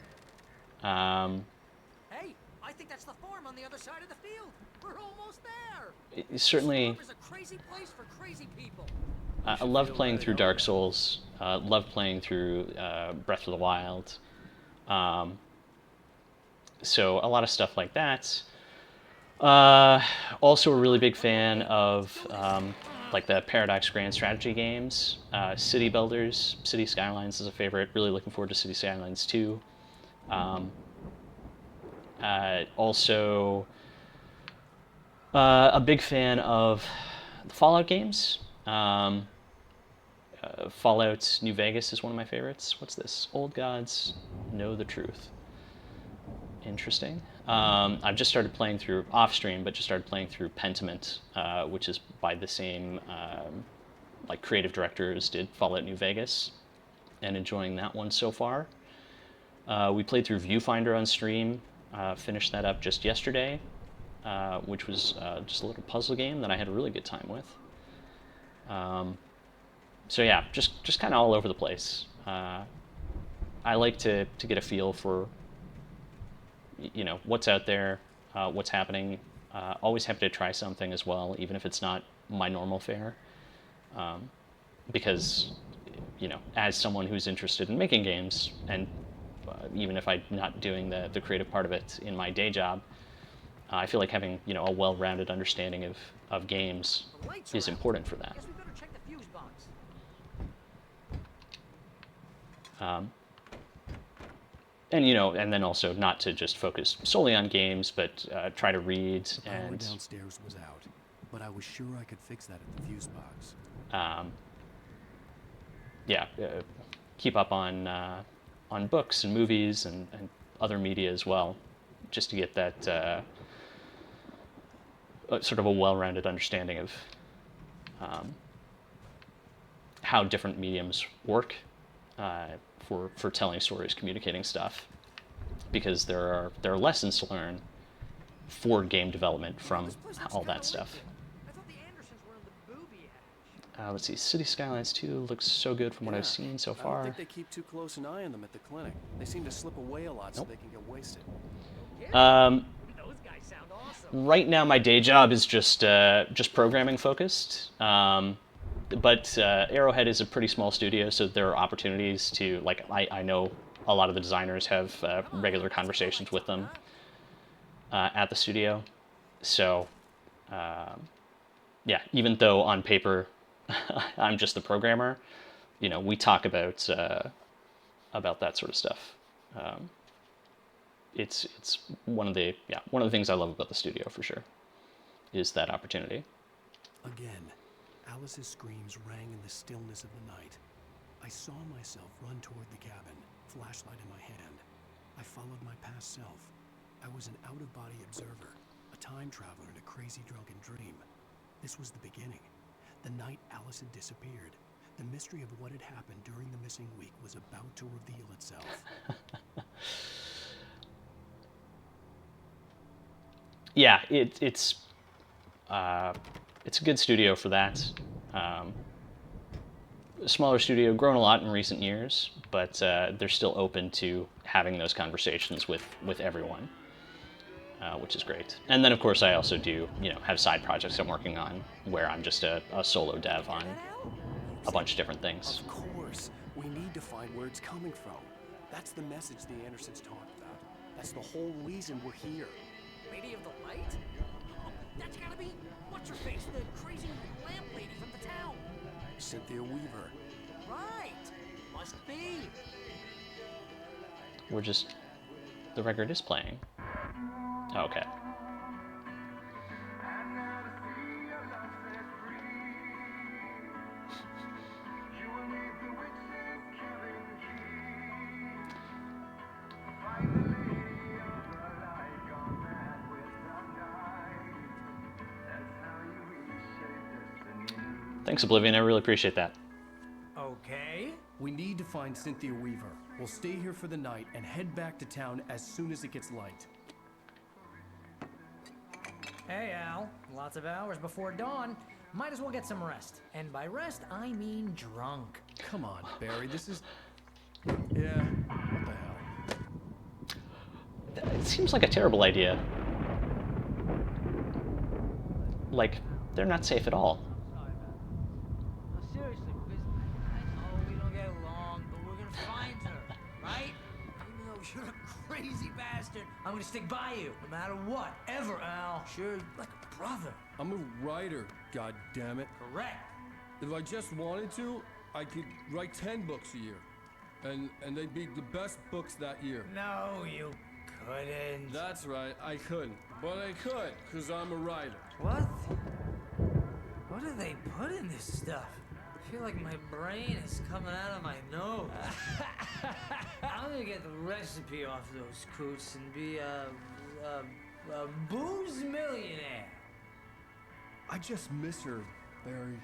Hey, I think that's the farm on the other side of the field. We're almost there. Certainly, This farm is a crazy place for crazy people. I love playing through Dark Souls. Love playing through Breath of the Wild. So a lot of stuff like that. Also a really big fan of like the Paradox Grand Strategy games. City Builders, City Skylines is a favorite. Really looking forward to City Skylines 2. Also a big fan of the Fallout games. Fallout New Vegas is one of my favorites. What's this? Old Gods Know the Truth. Interesting. I've just started playing through off-stream, but just started playing through Pentiment, which is by the same like creative director as did Fallout New Vegas, and enjoying that one so far. We played through Viewfinder on stream, finished that up just yesterday, which was just a little puzzle game that I had a really good time with. So yeah, just kind of all over the place. I like to get a feel for, you know, what's out there, what's happening. Always happy to try something as well, even if it's not my normal fare. Because, you know, as someone who's interested in making games, and even if I'm not doing the creative part of it in my day job, I feel like having, you know, a well-rounded understanding of games is important for that. Guess we better check the fuse box. And, you know, and then also not to just focus solely on games, but try to read The power and downstairs was out, but I was sure I could fix that at the fuse box. yeah, keep up on books and movies and other media as well, just to get that sort of a well-rounded understanding of how different mediums work for telling stories, communicating stuff, because there are lessons to learn for game development from all that stuff. I thought the Andersons were in the booby hatch. Let's see, City Skylines 2 looks so good from what I've seen so I don't far. think they keep too close an eye on them at the clinic. They seem to slip away a lot so they can get wasted. Those guys sound awesome. Right now, my day job is just programming focused. But Arrowhead is a pretty small studio, so there are opportunities to, like, I know a lot of the designers have regular conversations with them at the studio. So, yeah, even though on paper I'm just the programmer, you know, we talk about that sort of stuff. It's one of the things I love about the studio for sure, is that opportunity. Again, Alice's screams rang in the stillness of the night. I saw myself run toward the cabin, flashlight in my hand. I followed my past self. I was an out-of-body observer, a time traveler in a crazy drunken dream. This was the beginning. The night Alice had disappeared. The mystery of what had happened during the missing week was about to reveal itself. Yeah, it's a good studio for that. smaller studio, grown a lot in recent years, but they're still open to having those conversations with everyone, which is great. And then, of course, I also do, have side projects I'm working on where I'm just a solo dev on a bunch of different things. Of course. We need to find where it's coming from. That's the message the Andersons talked about. That's the whole reason we're here. Lady of the Light? Oh, that's gotta be... What's-her-face? The crazy lamp lady from the town. Cynthia Weaver. Right. Must be. The record is playing. Oh, okay. Thanks, Oblivion. I really appreciate that. Okay. We need to find Cynthia Weaver. We'll stay here for the night and head back to town as soon as it gets light. Hey, Al. Lots of hours before dawn. Might as well get some rest. And by rest, I mean drunk. Come on, Barry. This is... Yeah, what the hell? It seems like a terrible idea. Like, they're not safe at all. Seriously, because I know we don't get along, but we're gonna find her, right? Even though you're a crazy bastard, I'm gonna stick by you, no matter what, ever, Al. Sure, like a brother. I'm a writer, goddammit. Correct. If I just wanted to, I could write 10 books a year. And they'd be the best books that year. No, you couldn't. That's right, I couldn't. But I could, because I'm a writer. What? What do they put in this stuff? I feel like my brain is coming out of my nose. I'm gonna get the recipe off those coots and be a booze millionaire. I just miss her, Barry.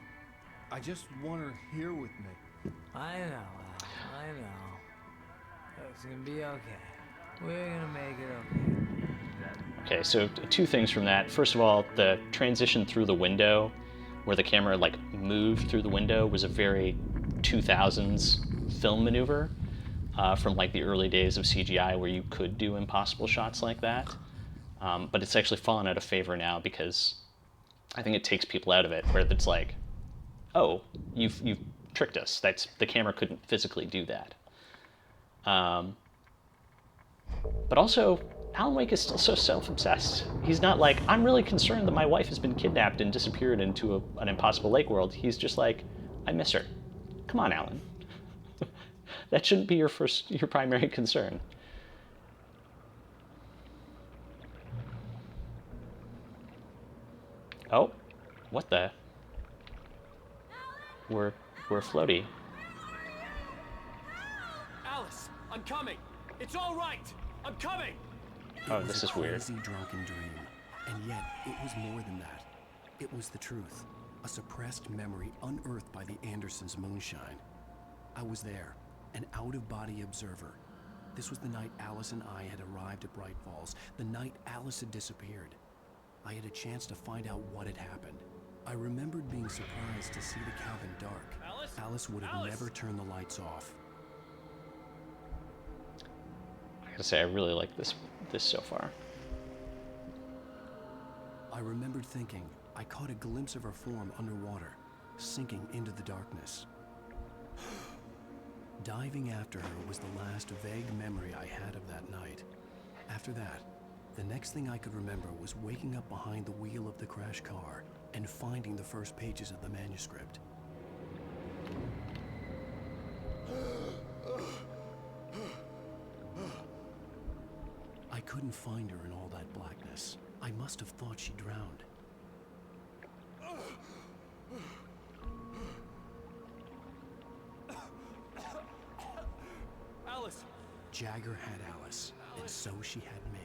I just want her here with me. I know, Al. I know. It's gonna be okay. We're gonna make it okay. Okay, so two things from that. First of all, the transition through the window, where the camera moved through the window, was a very 2000s film maneuver from the early days of CGI where you could do impossible shots like that. But it's actually fallen out of favor now because I think it takes people out of it, where it's like, oh, you've tricked us. The camera couldn't physically do that. But also, Alan Wake is still so self-obsessed. He's not like, I'm really concerned that my wife has been kidnapped and disappeared into an impossible lake world. He's just like, I miss her. Come on, Alan. That shouldn't be your primary concern. Oh, what the? We're floaty. Alice, I'm coming. It's all right. I'm coming. Oh, this is weird. It was a crazy drunken dream, and yet it was more than that. It was the truth, a suppressed memory unearthed by the Andersons' moonshine. I was there, an out-of-body observer. This was the night Alice and I had arrived at Bright Falls, the night Alice had disappeared. I had a chance to find out what had happened. I remembered being surprised to see the cabin dark. Alice would have never turned the lights off. I gotta say, I really like this so far. I remembered thinking I caught a glimpse of her form underwater, sinking into the darkness. Diving after her was the last vague memory I had of that night. After that, the next thing I could remember was waking up behind the wheel of the crash car and finding the first pages of the manuscript. I couldn't find her in all that blackness. I must have thought she drowned. Alice! Jagger had Alice, and so she had me.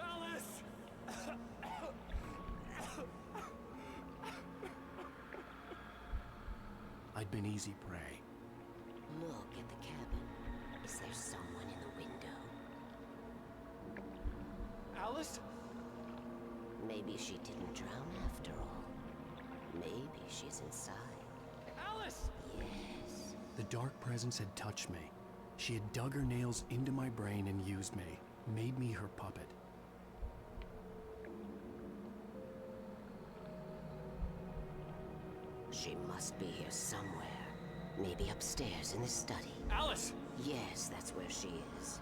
Alice! I'd been easy prey. Look at the cabin. Is there someone in the window? Alice? Maybe she didn't drown after all. Maybe she's inside. Alice! Alice! Yes. The dark presence had touched me. She had dug her nails into my brain and used me, made me her puppet. She must be here somewhere. Maybe upstairs in the study. Alice! Yes, that's where she is.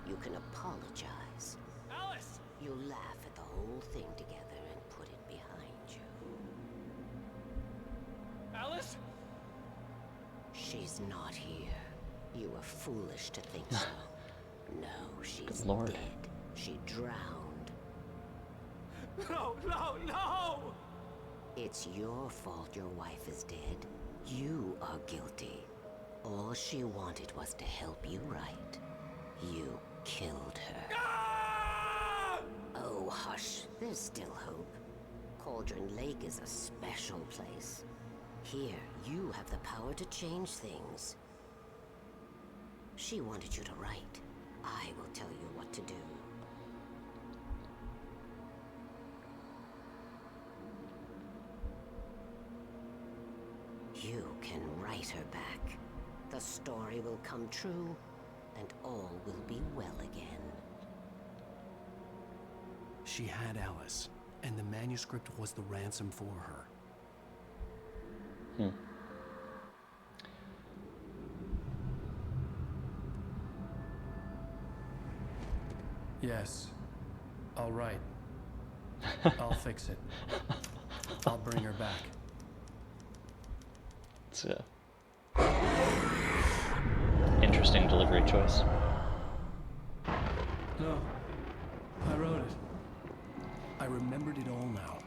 You can apologize. Alice! You laugh at the whole thing together and put it behind you. Alice? She's not here. You were foolish to think so. No, she's Good Lord. dead. She drowned. No, no, no! It's your fault your wife is dead. You are guilty. All she wanted was to help you right. You killed her. Ah! Oh, hush. There's still hope. Cauldron Lake is a special place. Here, you have the power to change things. She wanted you to write. I will tell you what to do. You can write her back. The story will come true, and all will be well again. She had Alice, and the manuscript was the ransom for her. Yes. All right. I'll fix it. I'll bring her back. It's a interesting delivery choice. No. I wrote it. I remembered it all now.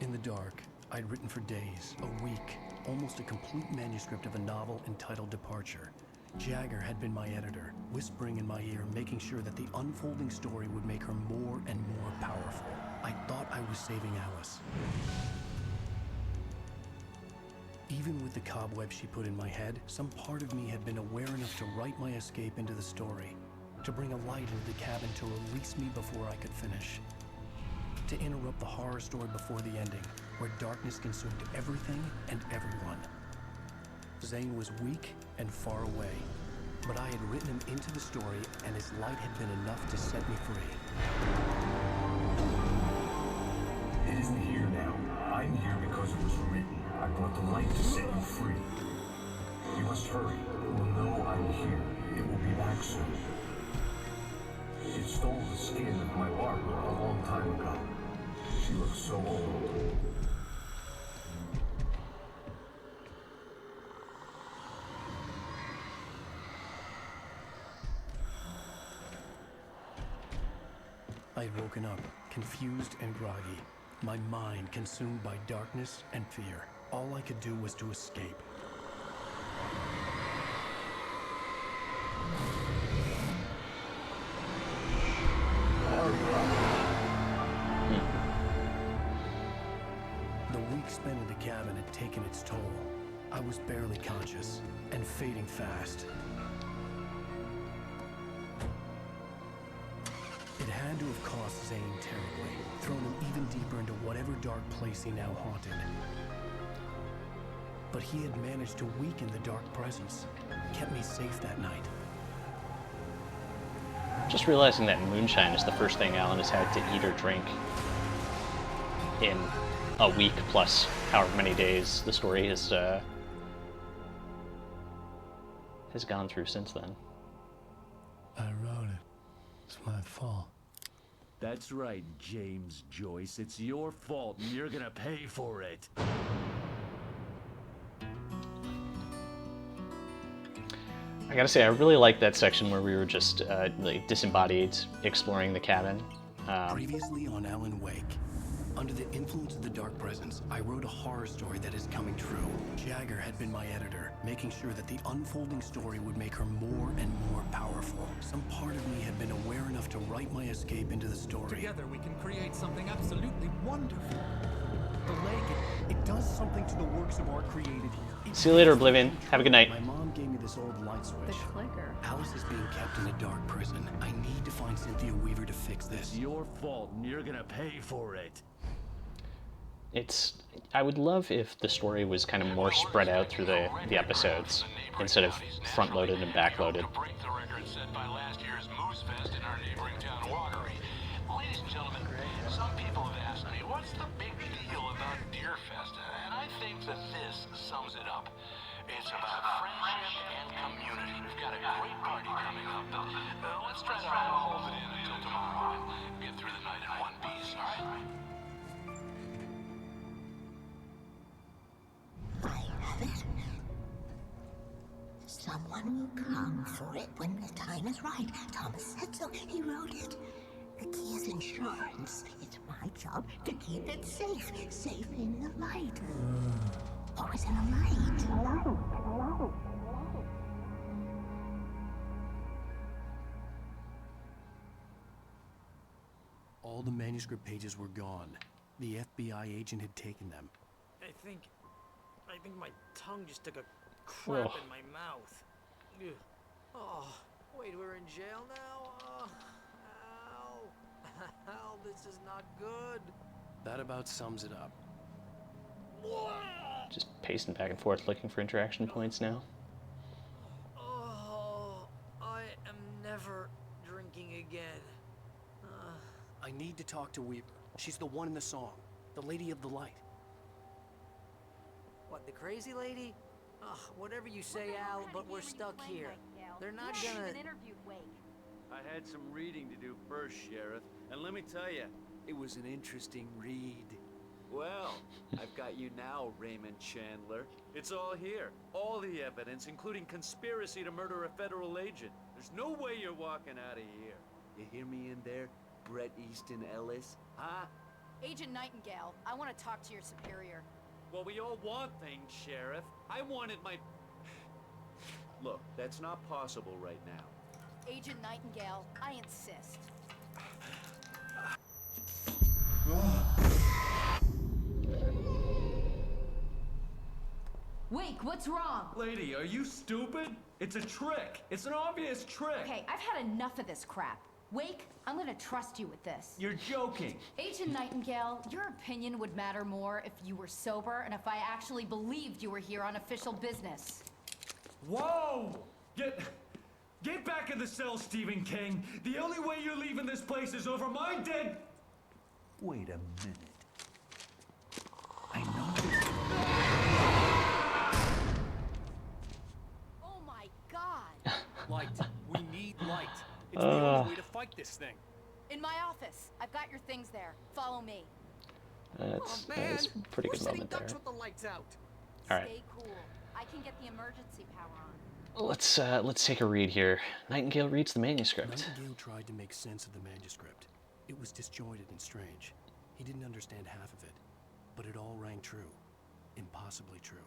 In the dark, I'd written for days, a week, almost a complete manuscript of a novel entitled Departure. Jagger had been my editor, whispering in my ear, making sure that the unfolding story would make her more and more powerful. I thought I was saving Alice. Even with the cobweb she put in my head, some part of me had been aware enough to write my escape into the story, to bring a light into the cabin to release me before I could finish, to interrupt the horror story before the ending, where darkness consumed everything and everyone. Zane was weak and far away, but I had written him into the story, and his light had been enough to set me free. It isn't here now. I'm here because it was written. I brought the light to set you free. You must hurry. It will know I'm here. It will be back soon. It stole the skin of my Barbara a long time ago. She looks so old. I'd woken up, confused and groggy, my mind consumed by darkness and fear. All I could do was to escape. The week spent in the cabin had taken its toll. I was barely conscious and fading fast. It had to have cost Zane terribly, thrown him even deeper into whatever dark place he now haunted. But he had managed to weaken the dark presence, kept me safe that night. Just realizing that moonshine is the first thing Alan has had to eat or drink in a week plus however many days the story has gone through since then. I wrote it. It's my fault. That's right, James Joyce. It's your fault, and you're gonna pay for it. I gotta say, I really like that section where we were just like disembodied, exploring the cabin. Previously on Alan Wake, under the influence of the dark presence, I wrote a horror story that is coming true. Jagger had been my editor, making sure that the unfolding story would make her more and more powerful. Some part of me had been aware enough to write my escape into the story. Together we can create something absolutely wonderful. The lake, it does something to the works of art created here. See you later, Oblivion. Have a good night. My mom gave me this old light switch. The clicker. Alice is being kept in a dark prison. I need to find Cynthia Weaver to fix this. It's your fault, and you're gonna pay for it. I would love if the story was kind of more spread out through the episodes instead of front-loaded and back-loaded. Break the record set by last year's Moose Fest in our neighboring town, Watery. Ladies and gentlemen, some people have asked me, what's the big deal about Deer Fest? And I think that this sums it up. It's about friendship and community. We've got a great party coming up. Let's try to hold it in until tomorrow and get through the night in one piece, all right? Someone will come for it when the time is right. Thomas said so. He wrote it. The key is insurance. It's my job to keep it safe. Safe in the light. Always in the light. Hello. All the manuscript pages were gone. The FBI agent had taken them. I think my tongue just took a crap Oh. in my mouth. Ugh. Oh, wait, we're in jail now? Ow, this is not good. That about sums it up. Just pacing back and forth looking for interaction points now. Oh, I am never drinking again. I need to talk to Weaver. She's the one in the song. The Lady of the Light. What, the crazy lady? Ugh, whatever you say, Al, but we're stuck here. They're not gonna... I had some reading to do first, Sheriff, and let me tell you, it was an interesting read. Well, I've got you now, Raymond Chandler. It's all here. All the evidence, including conspiracy to murder a federal agent. There's no way you're walking out of here. You hear me in there, Bret Easton Ellis? Huh? Agent Nightingale, I want to talk to your superior. Well, we all want things, Sheriff. I wanted my... Look, that's not possible right now. Agent Nightingale, I insist. Wake, what's wrong? Lady, are you stupid? It's a trick. It's an obvious trick. Okay, I've had enough of this crap. Wake, I'm gonna trust you with this. You're joking. Agent Nightingale, your opinion would matter more if you were sober and if I actually believed you were here on official business. Whoa! Get back in the cell, Stephen King. The only way you're leaving this place is over my dead... Wait a minute. I know this... Oh my God! Light. We need light. It's the only way to fight this thing. In my office. I've got your things there. Follow me. That's Oh, man. a pretty We're good sitting moment there. ducks with the lights out. All right. Stay cool. I can get the emergency power on. Let's take a read here. Nightingale reads the manuscript. Nightingale tried to make sense of the manuscript. It was disjointed and strange. He didn't understand half of it, but it all rang true. Impossibly true.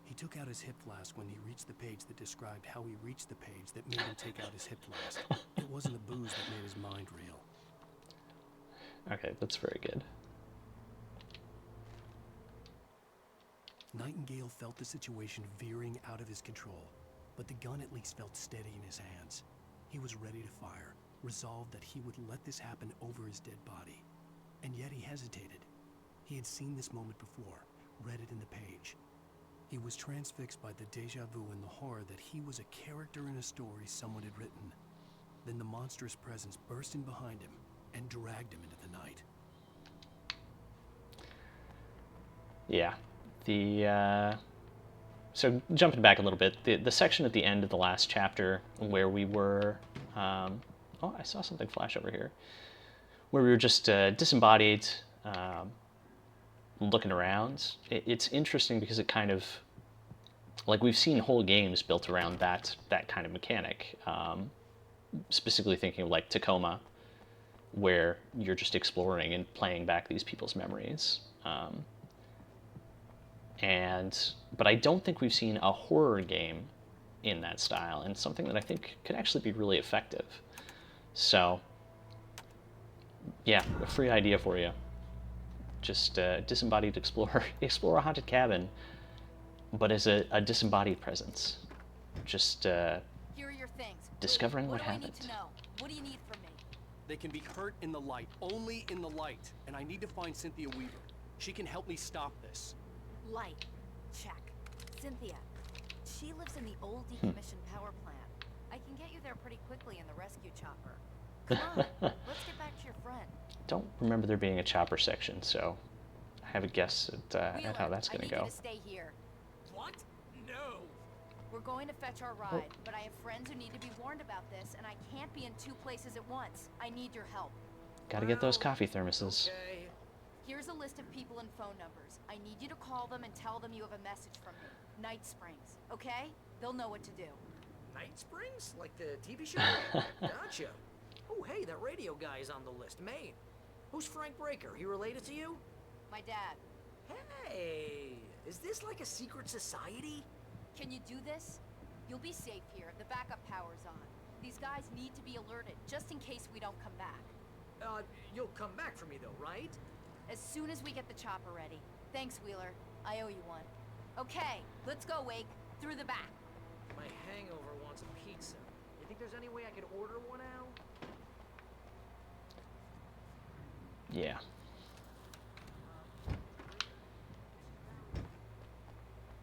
He took out his hip flask when he reached the page that described how he reached the page that made him take out his hip flask. It wasn't the booze that made his mind real. Okay, that's very good. Nightingale felt the situation veering out of his control, but the gun at least felt steady in his hands. He was ready to fire, resolved that he would let this happen over his dead body. And yet he hesitated. He had seen this moment before, read it in the page. He was transfixed by the déjà vu and the horror that he was a character in a story someone had written. Then the monstrous presence burst in behind him and dragged him into the night. Yeah. So jumping back a little bit, the section at the end of the last chapter where we were... oh, I saw something flash over here. Where we were just disembodied, looking around. It's interesting because it kind of... Like, we've seen whole games built around that kind of mechanic. Specifically thinking of, like, Tacoma, where you're just exploring and playing back these people's memories. But I don't think we've seen a horror game in that style, and something that I think could actually be really effective. So, yeah, a free idea for you. Just disembodied explore a haunted cabin, but as a disembodied presence. Just Here are your things. discovering what do I happened. need to know? What do you need from me? They can be hurt in the light, only in the light. And I need to find Cynthia Weaver. She can help me stop this. Light. Check. Cynthia. She lives in the old decommissioned power plant. I can get you there pretty quickly in the rescue chopper. Come on, let's get back to your friend. Don't remember there being a chopper section, so I have a guess at how that's going to go. I need you to stay here. What? No. We're going to fetch our ride, but I have friends who need to be warned about this, and I can't be in two places at once. I need your help. Gotta get those coffee thermoses. Okay. Here's a list of people and phone numbers. I need you to call them and tell them you have a message from me. Night Springs, okay? They'll know what to do. Night Springs? Like the TV show? Gotcha. Oh, hey, that radio guy is on the list. Maine. Who's Frank Breaker? He related to you? My dad. Hey, is this like a secret society? Can you do this? You'll be safe here. The backup power's on. These guys need to be alerted, just in case we don't come back. You'll come back for me though, right? As soon as we get the chopper ready. Thanks, Wheeler. I owe you one. Okay, let's go, Wake. Through the back. My hangover wants a pizza. You think there's any way I could order one out? Yeah.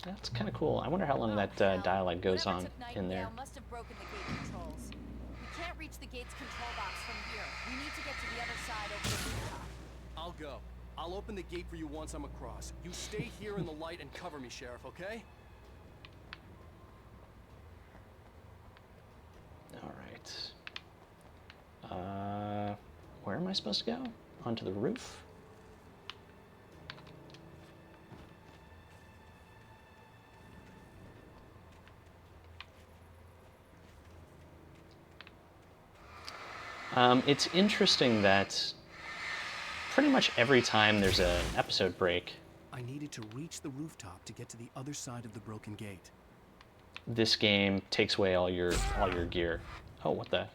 That's kind of cool. I wonder how long that dialogue goes on in there. Must have broken the gate controls. We can't reach the gate's control box from here. We need to get to the other side over the rooftop. I'll go. I'll open the gate for you once I'm across. You stay here in the light and cover me, Sheriff, okay? All right. Where am I supposed to go? Onto the roof? It's interesting that pretty much every time there's an episode break, I needed to reach the rooftop to get to the other side of the broken gate. this game takes away all your gear. Oh, what the?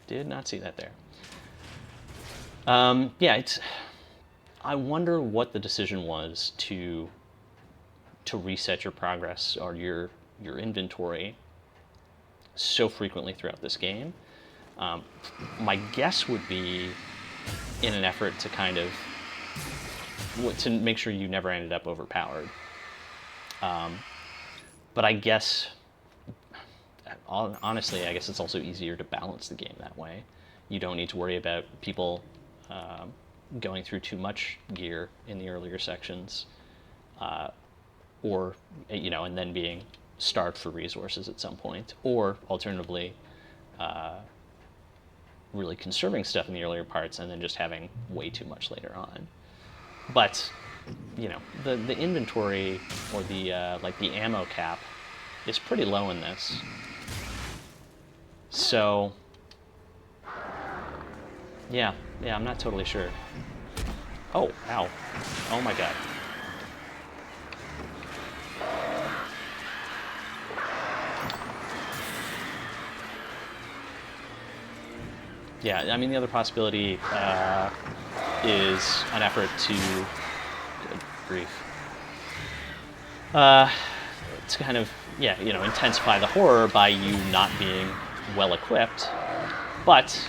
Did not see that there. Yeah, it's. I wonder what the decision was to reset your progress or your inventory so frequently throughout this game. My guess would be in an effort to kind of to make sure you never ended up overpowered. But I guess, honestly, I guess it's also easier to balance the game that way. You don't need to worry about people going through too much gear in the earlier sections, or and then being starved for resources at some point, or alternatively, really conserving stuff in the earlier parts and then just having way too much later on. But the inventory or the like the ammo cap is pretty low in this, so yeah, I'm not totally sure. Oh, ow. Oh my god. Yeah, I mean, the other possibility is an effort to... Good grief. To kind of, intensify the horror by you not being well equipped. But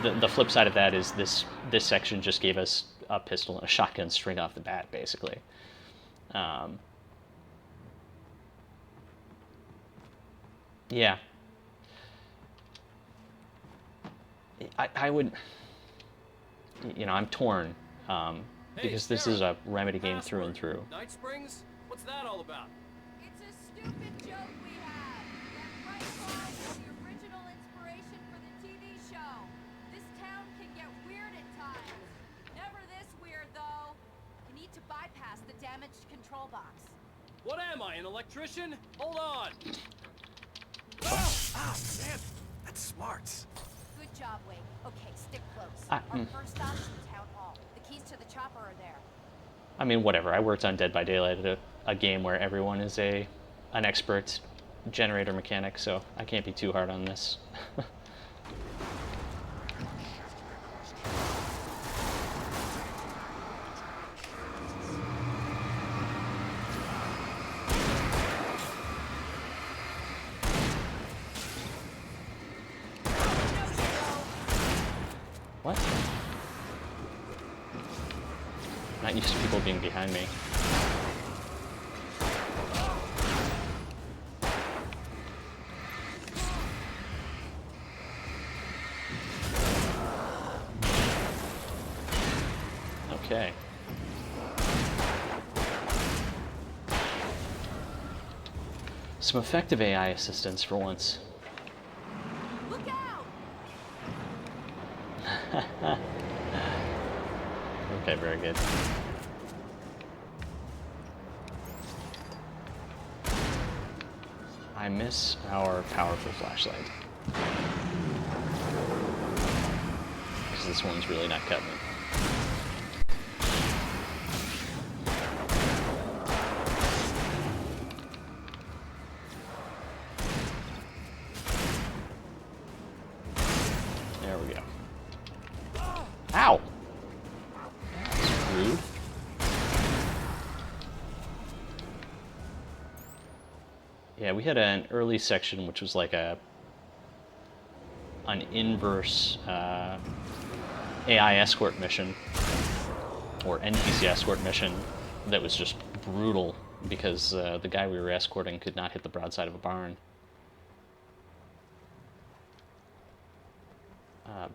the flip side of that is this section just gave us a pistol and a shotgun straight off the bat, basically. Yeah. I would, I'm torn, because this is a Remedy game through and through. Night Springs? What's that all about? It's a stupid joke we have. That Fright Line is the original inspiration for the TV show. This town can get weird at times. Never this weird, though. You need to bypass the damaged control box. What am I, an electrician? Hold on! Man, that's smart. Good job, Wade. Okay, stick close. Our first stop is the town hall. The keys to the chopper are there. I mean, whatever. I worked on Dead by Daylight, a game where everyone is an expert generator mechanic, so I can't be too hard on this. being behind me. Okay. Some effective AI assistance for once. Look out! Okay, very good. I miss our powerful flashlight. Because this one's really not cutting it. There we go. Ow! That's rude. Yeah, we had an early section which was like an inverse AI escort mission, or NPC escort mission, that was just brutal because the guy we were escorting could not hit the broadside of a barn.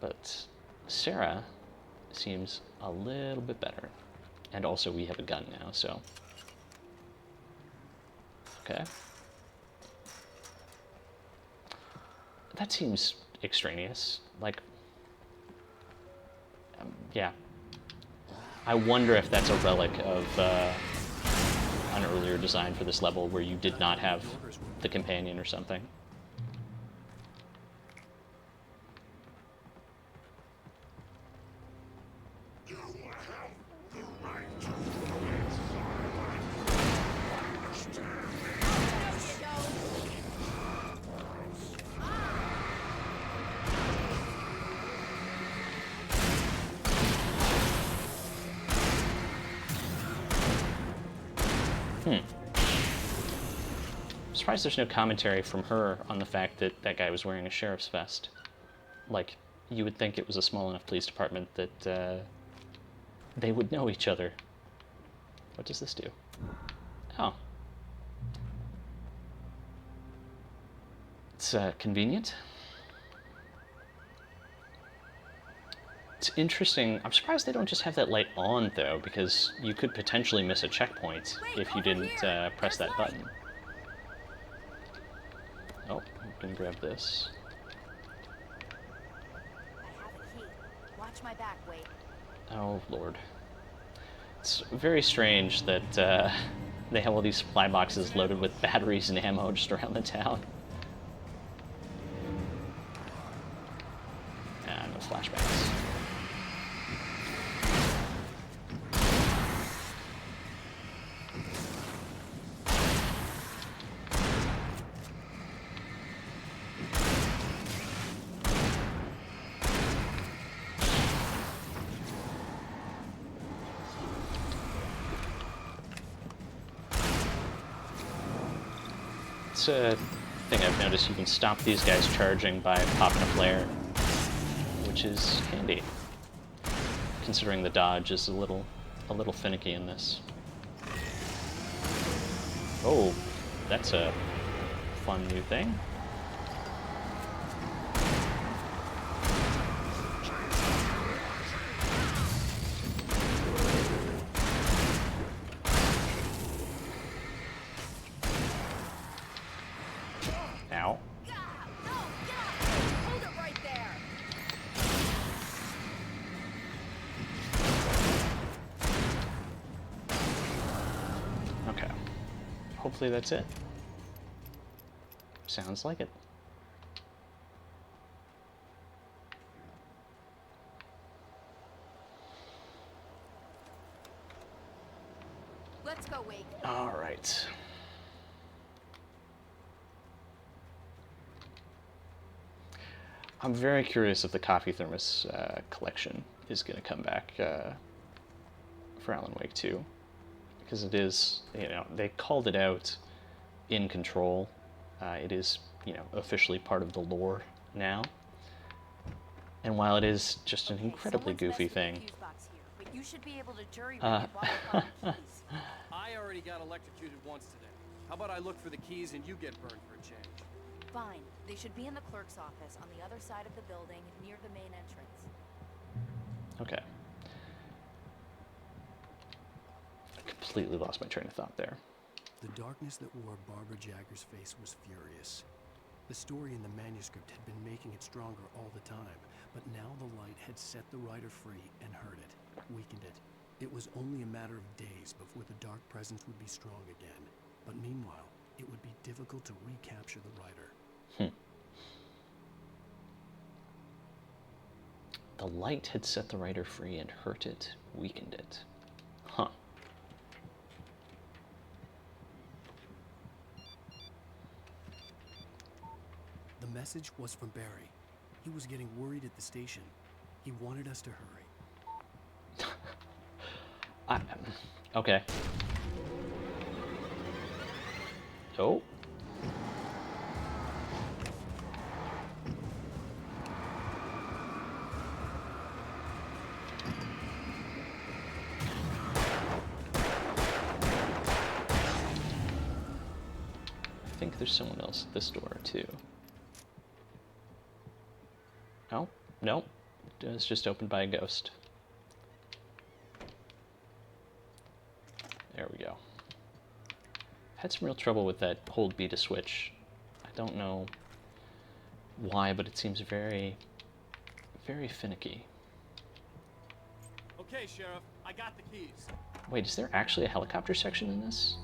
But Sarah seems a little bit better. And also we have a gun now, so... Okay. That seems extraneous. Like... yeah. I wonder if that's a relic of an earlier design for this level where you did not have the companion or something. I'm surprised there's no commentary from her on the fact that that guy was wearing a sheriff's vest. Like, you would think it was a small enough police department that they would know each other. What does this do? Oh. It's convenient. It's interesting. I'm surprised they don't just have that light on, though, because you could potentially miss a checkpoint if you didn't press that button. Oh, I'm gonna grab this. I have a key. Watch my back, Wade. Oh, Lord. It's very strange that they have all these supply boxes loaded with batteries and ammo just around the town. Ah, no flashbacks. It's a thing I've noticed. You can stop these guys charging by popping a flare, which is handy, considering the dodge is a little finicky in this. Oh, that's a fun new thing. Ow. Hold it right there. Okay. Hopefully that's it. Sounds like it. Let's go, Wade. All right. I'm very curious if the coffee thermos collection is going to come back for Alan Wake 2, because it is, you know, they called it out in Control. It is, you know, officially part of the lore now. And while it is just an incredibly goofy thing, You should be able to jury rig it while we're finding keys. I already got electrocuted once today. How about I look for the keys and you get burned for a change? Fine. They should be in the clerk's office on the other side of the building near the main entrance. Okay. I completely lost my train of thought there. The darkness that wore Barbara Jagger's face was furious. The story in the manuscript had been making it stronger all the time, but now the light had set the writer free and hurt it, weakened it. It was only a matter of days before the dark presence would be strong again. But meanwhile, it would be difficult to recapture the writer. The light had set the writer free and hurt it, weakened it. Huh. The message was from Barry. He was getting worried at the station. He wanted us to hurry. Okay. Oh. I think there's someone else at this door too. Oh, no. It's just opened by a ghost. There we go. Had some real trouble with that hold B to switch. I don't know why, but it seems very, very finicky. Okay, Sheriff, I got the keys. Wait, is there actually a helicopter section in this?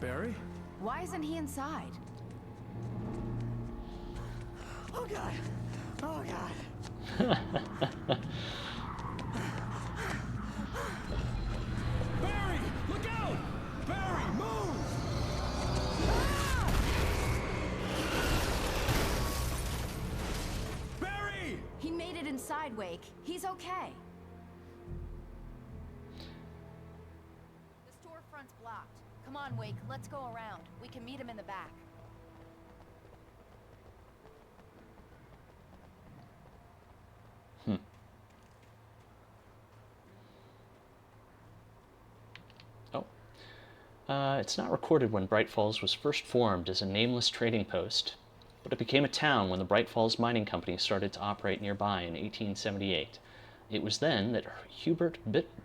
Barry? Why isn't he inside? Oh God! Oh God! Barry, look out! Barry, move! Barry! He made it inside, Wake. He's okay. The storefront's blocked. Come on, Wake. Let's go around. We can meet him in the back. It's not recorded when Bright Falls was first formed as a nameless trading post, but it became a town when the Bright Falls Mining Company started to operate nearby in 1878. It was then that Hubert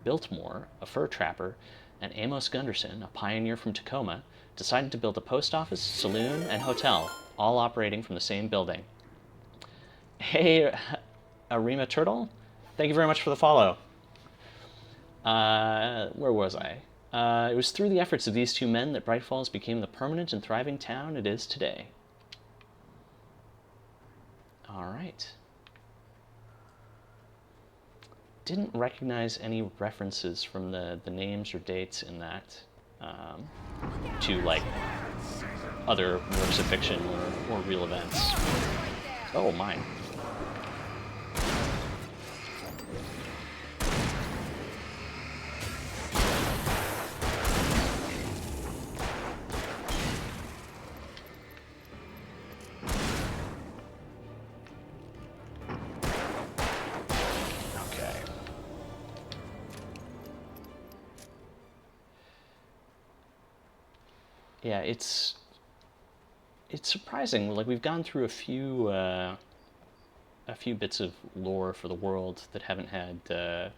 Biltmore, a fur trapper, and Amos Gunderson, a pioneer from Tacoma, decided to build a post office, saloon, and hotel, all operating from the same building. Hey, Arima Turtle, thank you very much for the follow. Where was I? It was through the efforts of these two men that Bright Falls became the permanent and thriving town it is today. All right. Didn't recognize any references from the names or dates in that to, like, other works of fiction or real events. Oh, mine. Yeah, it's surprising. Like, we've gone through a few bits of lore for the world that haven't had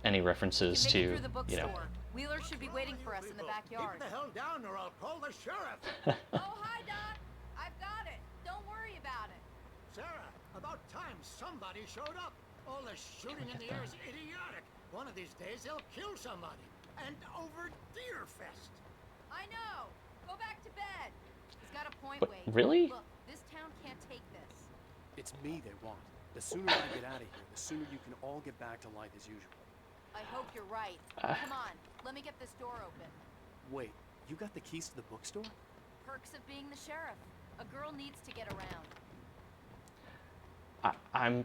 any references to, through the bookstore. Wheeler should be waiting for us in the backyard. Keep the hell down or I'll call the sheriff. Oh, hi, Doc. I've got it. Don't worry about it. Sarah, about time somebody showed up. All the shooting in the air is idiotic. One of these days they'll kill somebody. And over Deerfest. I know. Go back to bed. He's got a point, But Wade. really? Look, this town can't take this. It's me they want. The sooner I get out of here, the sooner you can all get back to life as usual. I hope you're right. Come on, let me get this door open. Wait, you got the keys to the bookstore? Perks of being the sheriff. A girl needs to get around. I'm...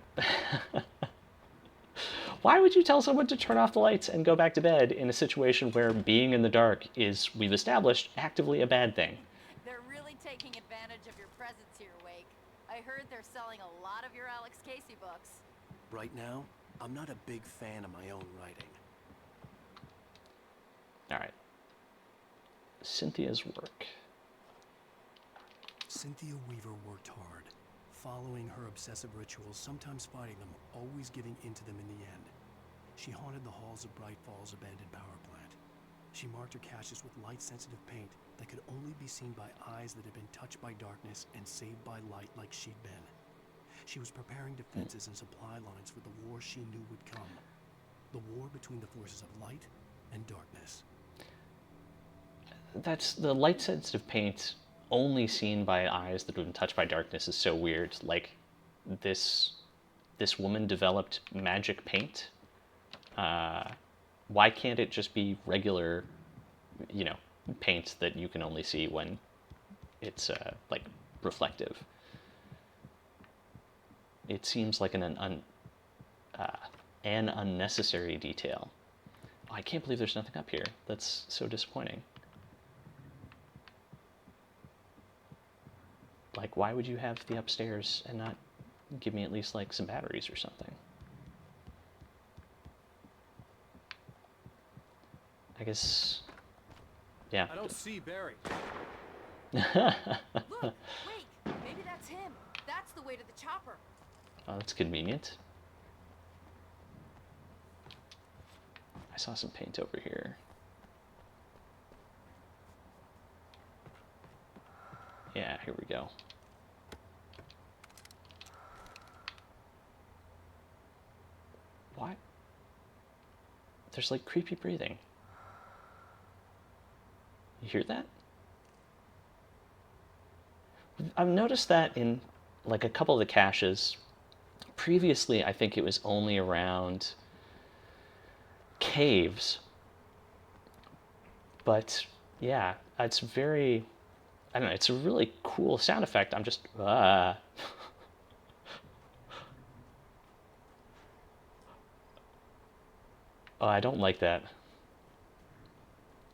Why would you tell someone to turn off the lights and go back to bed in a situation where being in the dark is, we've established, actively a bad thing? They're really taking advantage of your presence here, Wake. I heard they're selling a lot of your Alex Casey books. Right now, I'm not a big fan of my own writing. Alright. Cynthia's work. Cynthia Weaver worked hard, following her obsessive rituals, sometimes fighting them, always giving in to them in the end. She haunted the halls of Bright Falls' abandoned power plant. She marked her caches with light-sensitive paint that could only be seen by eyes that had been touched by darkness and saved by light like she'd been. She was preparing defenses and supply lines for the war she knew would come. The war between the forces of light and darkness. That's the light-sensitive paint only seen by eyes that have been touched by darkness is so weird. Like, this woman developed magic paint. Why can't it just be regular, you know, paint that you can only see when it's like reflective? It seems like an unnecessary detail. Oh, I can't believe there's nothing up here. That's so disappointing. Like, why would you have the upstairs and not give me at least, like, some batteries or something? I guess, yeah. I don't see Barry. Look, wait, maybe that's him. That's the way to the chopper. Oh, that's convenient. I saw some paint over here. Yeah, here we go. What? There's like creepy breathing. You hear that? I've noticed that in like a couple of the caches. Previously, I think it was only around caves. But yeah, it's very, I don't know, it's a really cool sound effect. I'm just, Oh, I don't like that.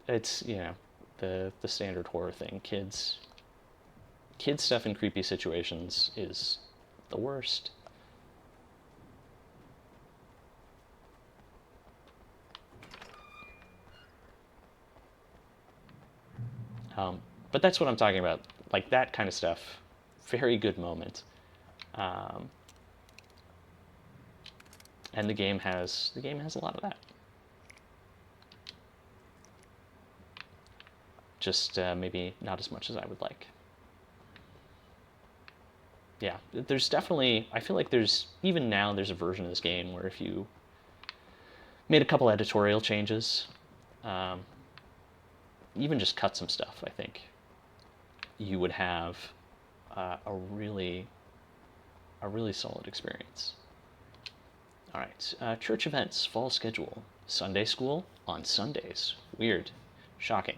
It's, you know, the standard horror thing. Kids stuff in creepy situations is the worst. But that's what I'm talking about. Like that kind of stuff. Very good moment. And the game has a lot of that. Just maybe not as much as I would like. Yeah, there's definitely, I feel like there's, even now there's a version of this game where if you made a couple editorial changes, even just cut some stuff, I think, you would have a really solid experience. All right, church events, fall schedule. Sunday school on Sundays. Weird. Shocking.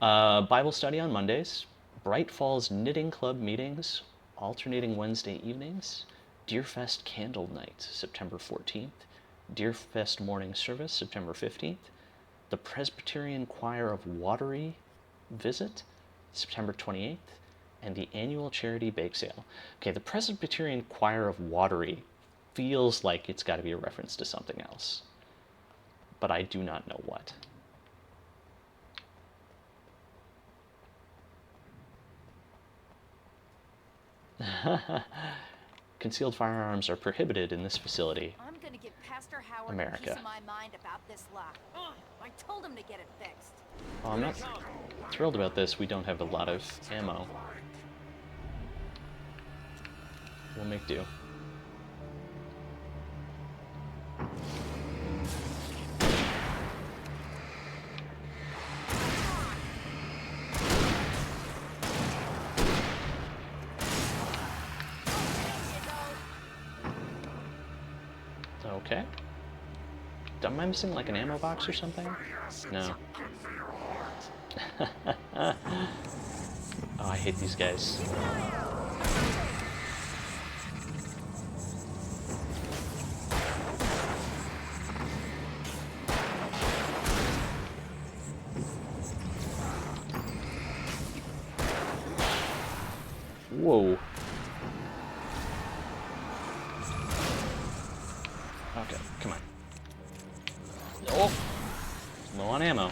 Bible study on Mondays. Bright Falls Knitting Club meetings, alternating Wednesday evenings. Deerfest Candle Night, September 14th. Deerfest Morning Service, September 15th. The Presbyterian Choir of Watery visit, September 28th. And the annual charity bake sale. Okay, the Presbyterian Choir of Watery feels like it's got to be a reference to something else, but I do not know what. Concealed firearms are prohibited in this facility. I'm gonna give Pastor Howard America. a piece of my mind about this lock. I told him to get it fixed. Well, I'm not thrilled about this. We don't have a lot of ammo. We'll make do. Okay. Am I missing like an ammo box or something? No. Oh, I hate these guys. on ammo.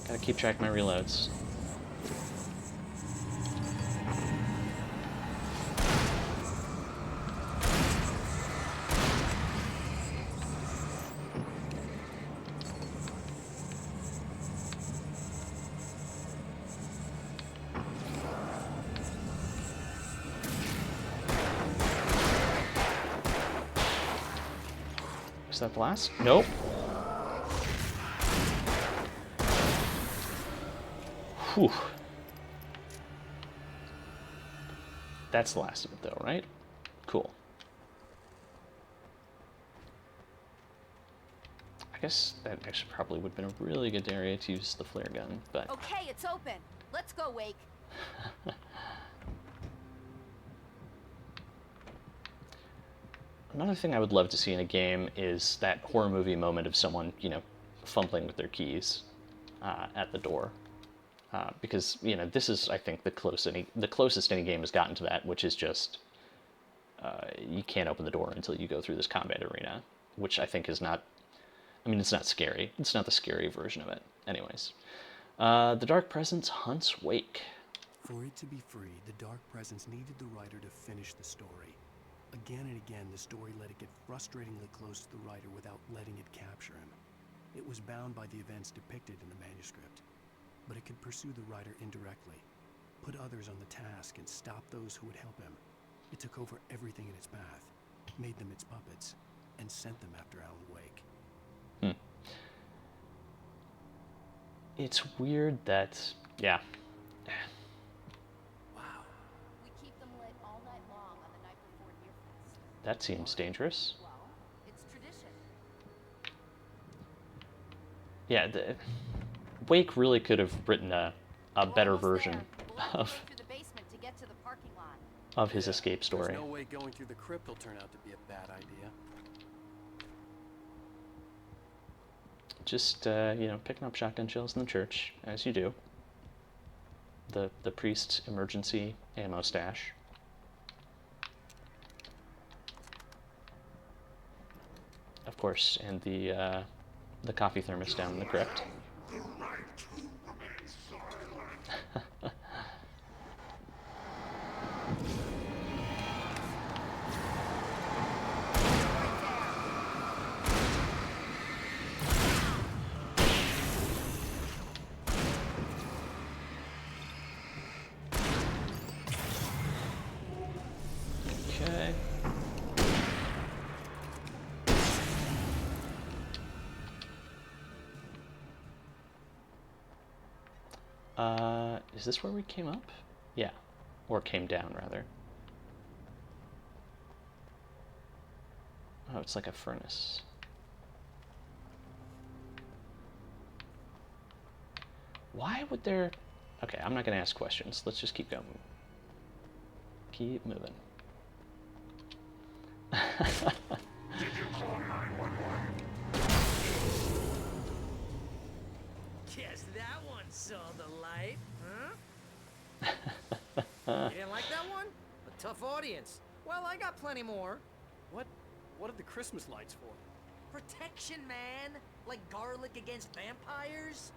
Gotta keep track of my reloads. Is that the last? Nope. Whew. That's the last of it though, right? Cool. I guess that actually probably would have been a really good area to use the flare gun, but... Okay, it's open. Let's go, Wake. Another thing I would love to see in a game is that horror movie moment of someone, you know, fumbling with their keys at the door. Because, you know, this is, I think, the closest any game has gotten to that, which is just you can't open the door until you go through this combat arena, which I think is not, I mean, it's not scary. It's not the scary version of it. Anyways. The Dark Presence hunts Wake. For it to be free, the Dark Presence needed the writer to finish the story. Again and again, the story let it get frustratingly close to the writer without letting it capture him. It was bound by the events depicted in the manuscript, but it could pursue the writer indirectly, put others on the task, and stop those who would help him. It took over everything in its path, made them its puppets, and sent them after Alan Wake. It's weird that, yeah. We keep them lit all night long on the night before Deerfest. That seems dangerous. Well, it's tradition. Yeah, Wake really could have written a better version We'll have to go through the basement to get to the parking lot. of his escape story. There's no way going through the crypt will turn out to be a bad idea. Just, you know, picking up shotgun shells in the church, as you do. The priest's emergency ammo stash. Of course, and the coffee thermos down in the crypt. Okay. Is this where we came up? Yeah. Or came down, rather. Oh, it's like a furnace. Why would there... Okay, I'm not going to ask questions. Let's just keep going. Keep moving. Guess that one saw the light, huh? You didn't like that one? A tough audience. Well, I got plenty more. What are the Christmas lights for? Protection, man. Like garlic against vampires.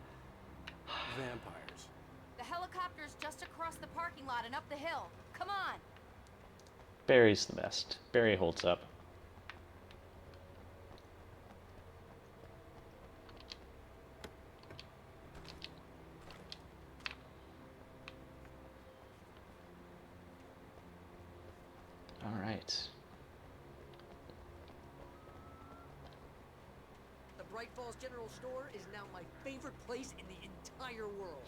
Vampires. The helicopter's just across the parking lot and up the hill. Come on. Barry's the best. Barry holds up. All right. The Bright Falls General Store is now my favorite place in the entire world.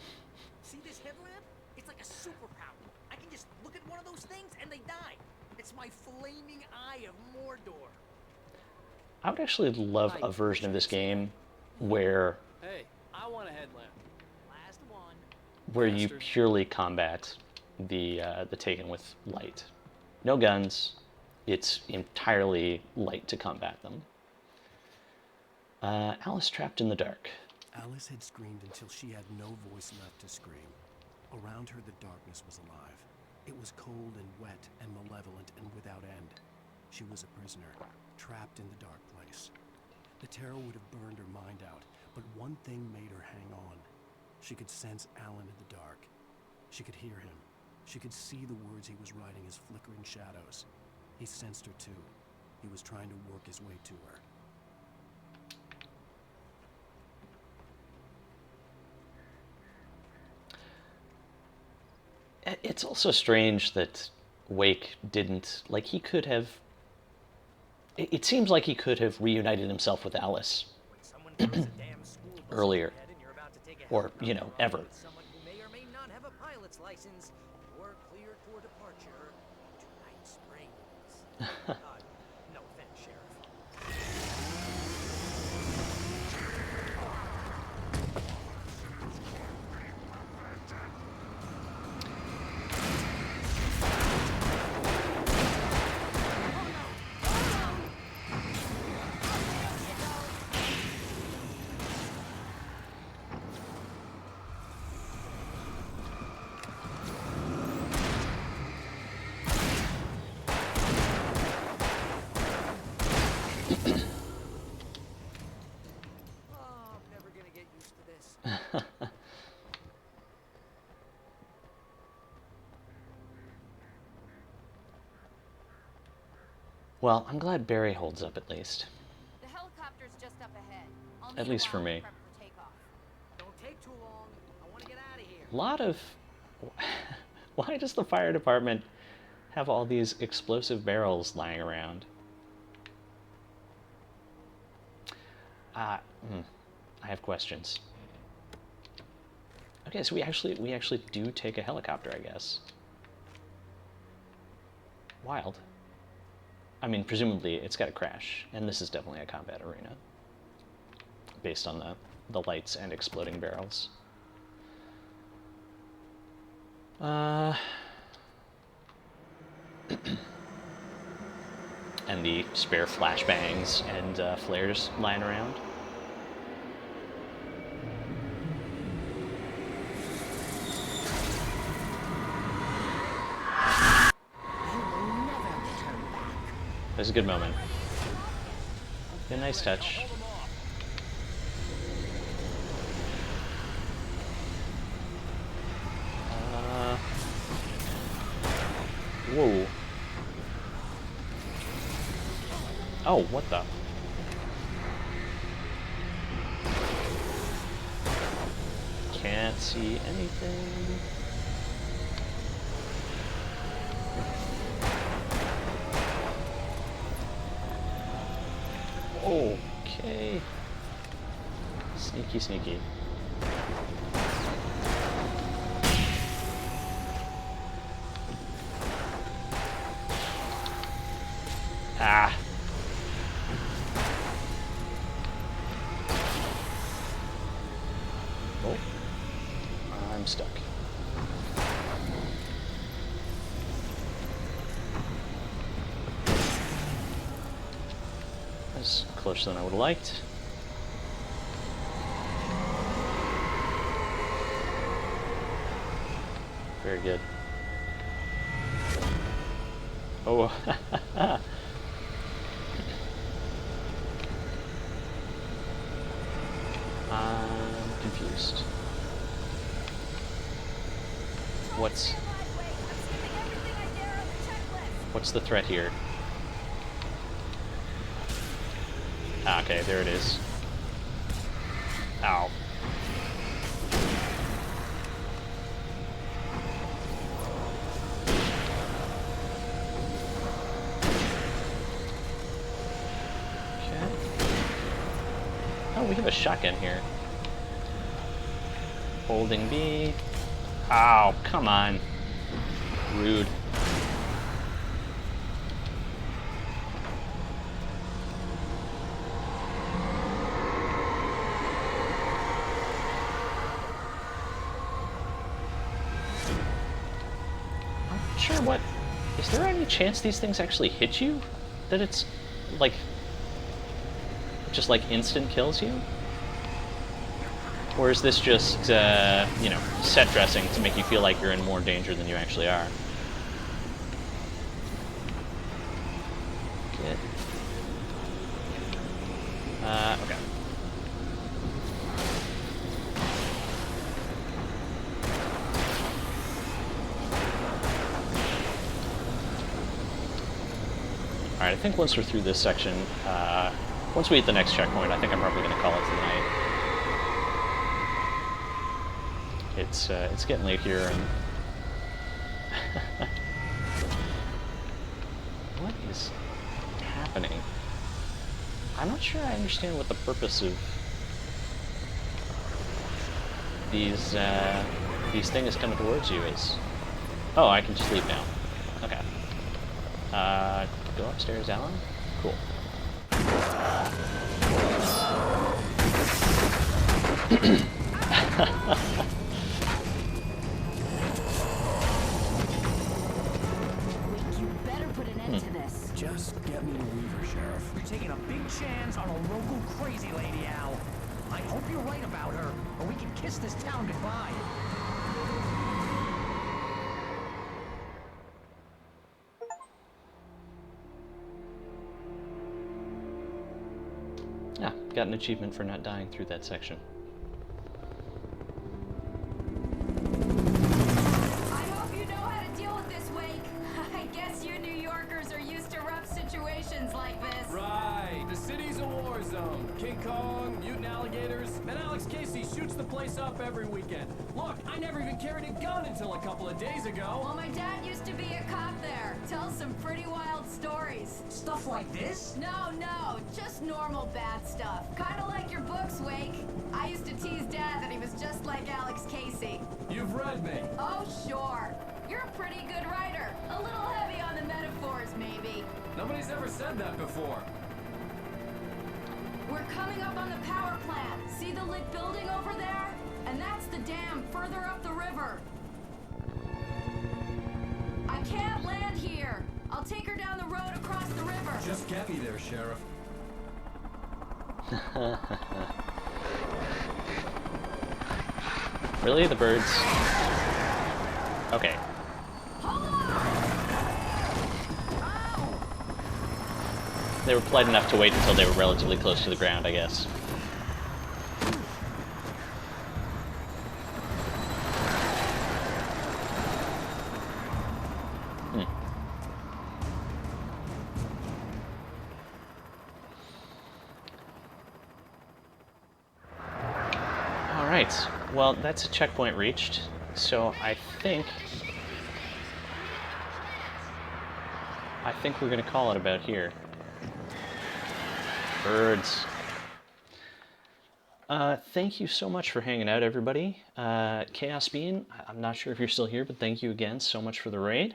See this headlamp? It's like a superpower. I can just look at one of those things and they die. It's my flaming eye of Mordor. I would actually love a version of this game where Hey, I want a headlamp. Last one. where you purely combat the Taken with light. No guns. It's entirely light to combat them. Alice trapped in the dark. Alice had screamed until she had no voice left to scream. Around her, the darkness was alive. It was cold and wet and malevolent and without end. She was a prisoner, trapped in the dark place. The terror would have burned her mind out, But one thing made her hang on. She could sense Alan in the dark. She could hear him. She could see the words he was writing as flickering shadows. He sensed her too. He was trying to work his way to her. It's also strange that Wake didn't, like, he could have, it seems like he could have reunited himself with Alice earlier, or, you know, ever. Someone who may or may not have a pilot's license or cleared for departure to Night Springs. No offense, Sheriff. Well, I'm glad Barry holds up at least. The helicopter's just up ahead. I'll need At a least for while to me. prep for takeoff. Don't take too long. I want to get out of here. A lot of... Why does the fire department have all these explosive barrels lying around? I have questions. Okay, so we actually do take a helicopter, I guess. Wild. I mean, presumably it's got to crash, and this is definitely a combat arena, based on the lights and exploding barrels. And the spare flashbangs and flares lying around. That was a good moment. A nice touch. Whoa. Oh, what the? Can't see anything. Okay. Sneaky, sneaky. Ah. Oh. I'm stuck. That's closer than I would have liked. Very good. Oh. I'm confused. What's the threat here? Ah, okay, there it is. Ow. Okay. Oh, we have a shotgun here. Holding B. Ow, come on. Rude. Sure, what? Is there any chance these things actually hit you? That it's, like, just, like, instant kills you? Or is this just, you know, set dressing to make you feel like you're in more danger than you actually are? Good. Okay. Alright, I think once we're through this section, once we hit the next checkpoint, I think I'm probably going to call it tonight. It's getting late here, and what is happening? I'm not sure I understand what the purpose of these things coming towards you is. Oh, I can just leave now. Okay. Go upstairs, Alan? Cool. You better put an end to this. Just get me to Weaver, Sheriff. You're taking a big chance on a local crazy lady, Al. I hope you're right about her, or we can kiss this town goodbye. Yeah, got an achievement for not dying through that section. I hope you know how to deal with this, Wake. I guess you New Yorkers are used to rough situations like this. Right, the city's a war zone. King Kong, mutant alligators, and Alex Casey shoots the place up every weekend. Look, I never even carried a gun until a couple of days ago. Well, my dad used to be a cop there. Tells some pretty wild stories. Stuff like this? No, just normal bad stuff. Kind of like your books, Wake. I used to tease Dad that he was just like Alex Casey. You've read me. Oh, sure. You're a pretty good writer. A little heavy on the metaphors, maybe. Nobody's ever said that before. We're coming up on the power plant. See the lit building over there? And that's the dam further up the river. I can't land here. I'll take her down the road across the river. Just get me there, Sheriff. Really? The birds? Okay. They were polite enough to wait until they were relatively close to the ground, I guess. Alright, well, that's a checkpoint reached, so I think we're going to call it about here. Birds. Thank you so much for hanging out, everybody. Chaos Bean, I'm not sure if you're still here, but thank you again so much for the raid.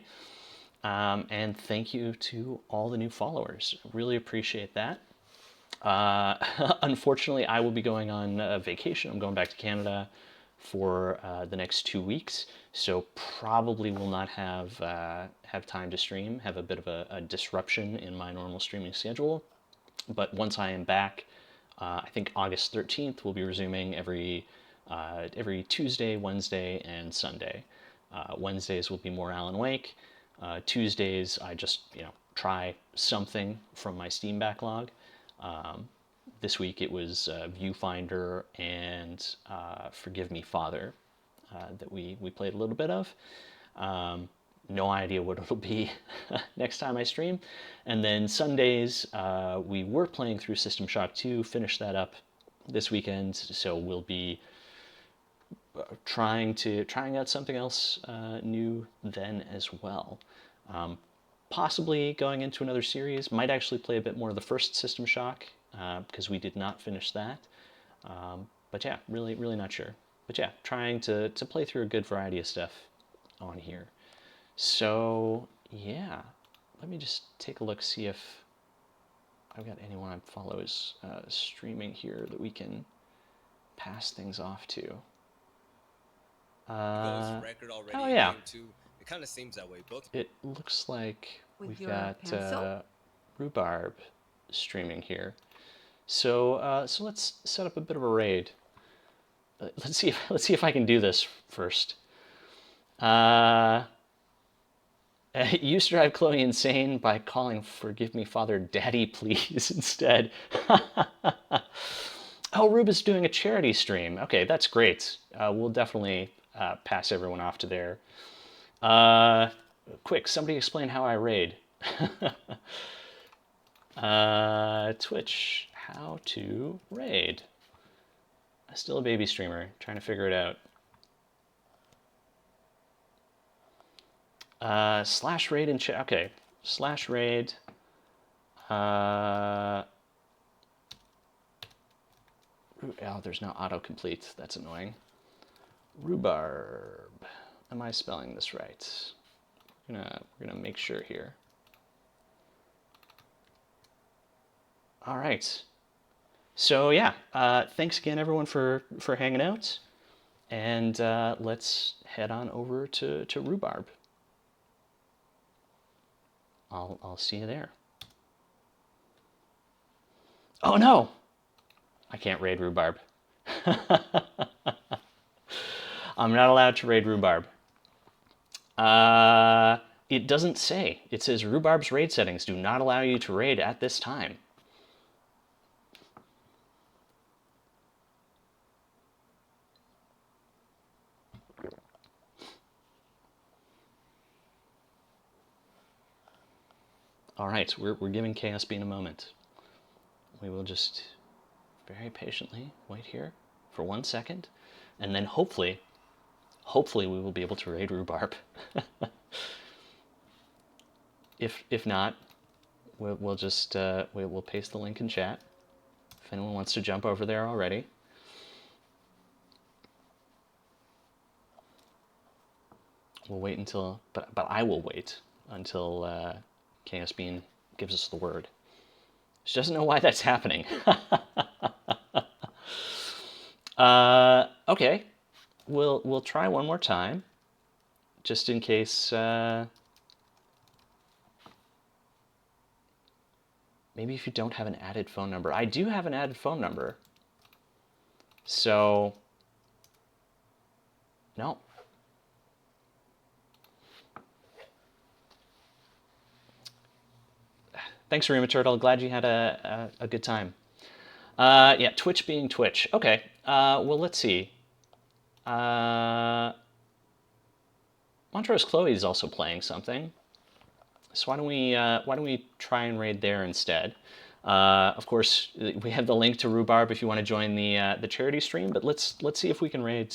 And thank you to all the new followers. Really appreciate that. Unfortunately, I will be going on vacation. I'm going back to Canada for the next 2 weeks, so probably will not have time to stream, have a bit of a disruption in my normal streaming schedule. But once I am back, I think August 13th, we'll be resuming every Tuesday, Wednesday, and Sunday. Wednesdays will be more Alan Wake. Tuesdays, I just try something from my Steam backlog. This week it was Viewfinder and Forgive Me Father that we played a little bit of. No idea what it'll be next time I stream. And then Sundays, we were playing through System Shock 2, finished that up this weekend, so we'll be trying out something else new then as well. Possibly going into another series. Might actually play a bit more of the first System Shock, because we did not finish that. But yeah, really not sure. But yeah, trying to play through a good variety of stuff on here. So yeah, let me just take a look, see if I've got anyone I follow is streaming here that we can pass things off to. Record already Oh yeah. too. It kind of seems that way. Both. It looks like With we've your got pencil? Rhubarb streaming here. So so let's set up a bit of a raid. Let's see if I can do this first. You used to drive Chloe insane by calling Forgive Me Father Daddy Please instead. Oh, Rube is doing a charity stream. Okay, that's great. We'll definitely pass everyone off to there. Quick, somebody explain how I raid. Twitch, how to raid. I'm still a baby streamer, trying to figure it out. Slash raid in chat. Okay, slash raid. Oh, there's no autocomplete. That's annoying. Rhubarb. Am I spelling this right? We're gonna make sure here. All right. So yeah, thanks again everyone for hanging out, and let's head on over to Rhubarb. I'll see you there. Oh no! I can't raid Rhubarb. I'm not allowed to raid Rhubarb. It doesn't say. It says Rhubarb's raid settings do not allow you to raid at this time. All right, we're giving Chaos Bean a moment. We will just very patiently wait here for 1 second, and then hopefully we will be able to raid Rhubarb. If not, we'll just we'll paste the link in chat if anyone wants to jump over there already. We'll wait until, but I will wait until Chaos Bean gives us the word. She doesn't know why that's happening. Okay, we'll try one more time, just in case. Maybe if you don't have an added phone number. I do have an added phone number. So, no. Thanks, Rima Turtle. Glad you had a good time. Yeah, Twitch being Twitch. Okay. Well, let's see. Montrose Chloe is also playing something. So why don't we try and raid there instead? Of course, we have the link to Rhubarb if you want to join the charity stream. But let's see if we can raid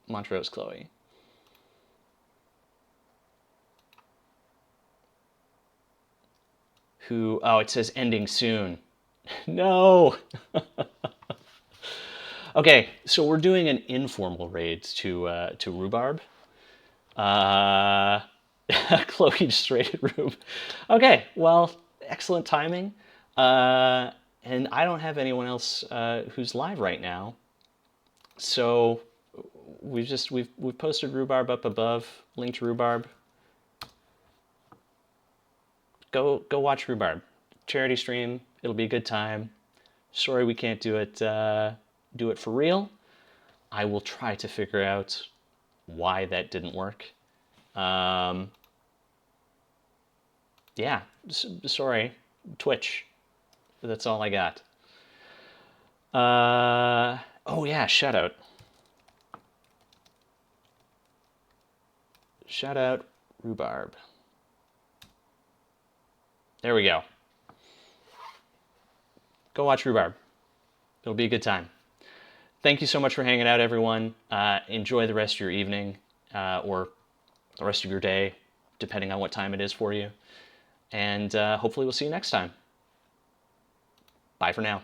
Montrose Chloe. Who? Oh, it says ending soon. No. Okay, so we're doing an informal raid to Rhubarb. Chloe just raided Rube. Okay, well, excellent timing. And I don't have anyone else who's live right now, so we've posted Rhubarb up above. Link to Rhubarb. Go watch Rhubarb. Charity stream. It'll be a good time. Sorry we can't do it for real. I will try to figure out why that didn't work. Yeah, sorry. Twitch. That's all I got. Oh yeah, shout out. Shout out Rhubarb. There we go. Go watch Rhubarb. It'll be a good time. Thank you so much for hanging out, everyone. Enjoy the rest of your evening, or the rest of your day, depending on what time it is for you. And hopefully we'll see you next time. Bye for now.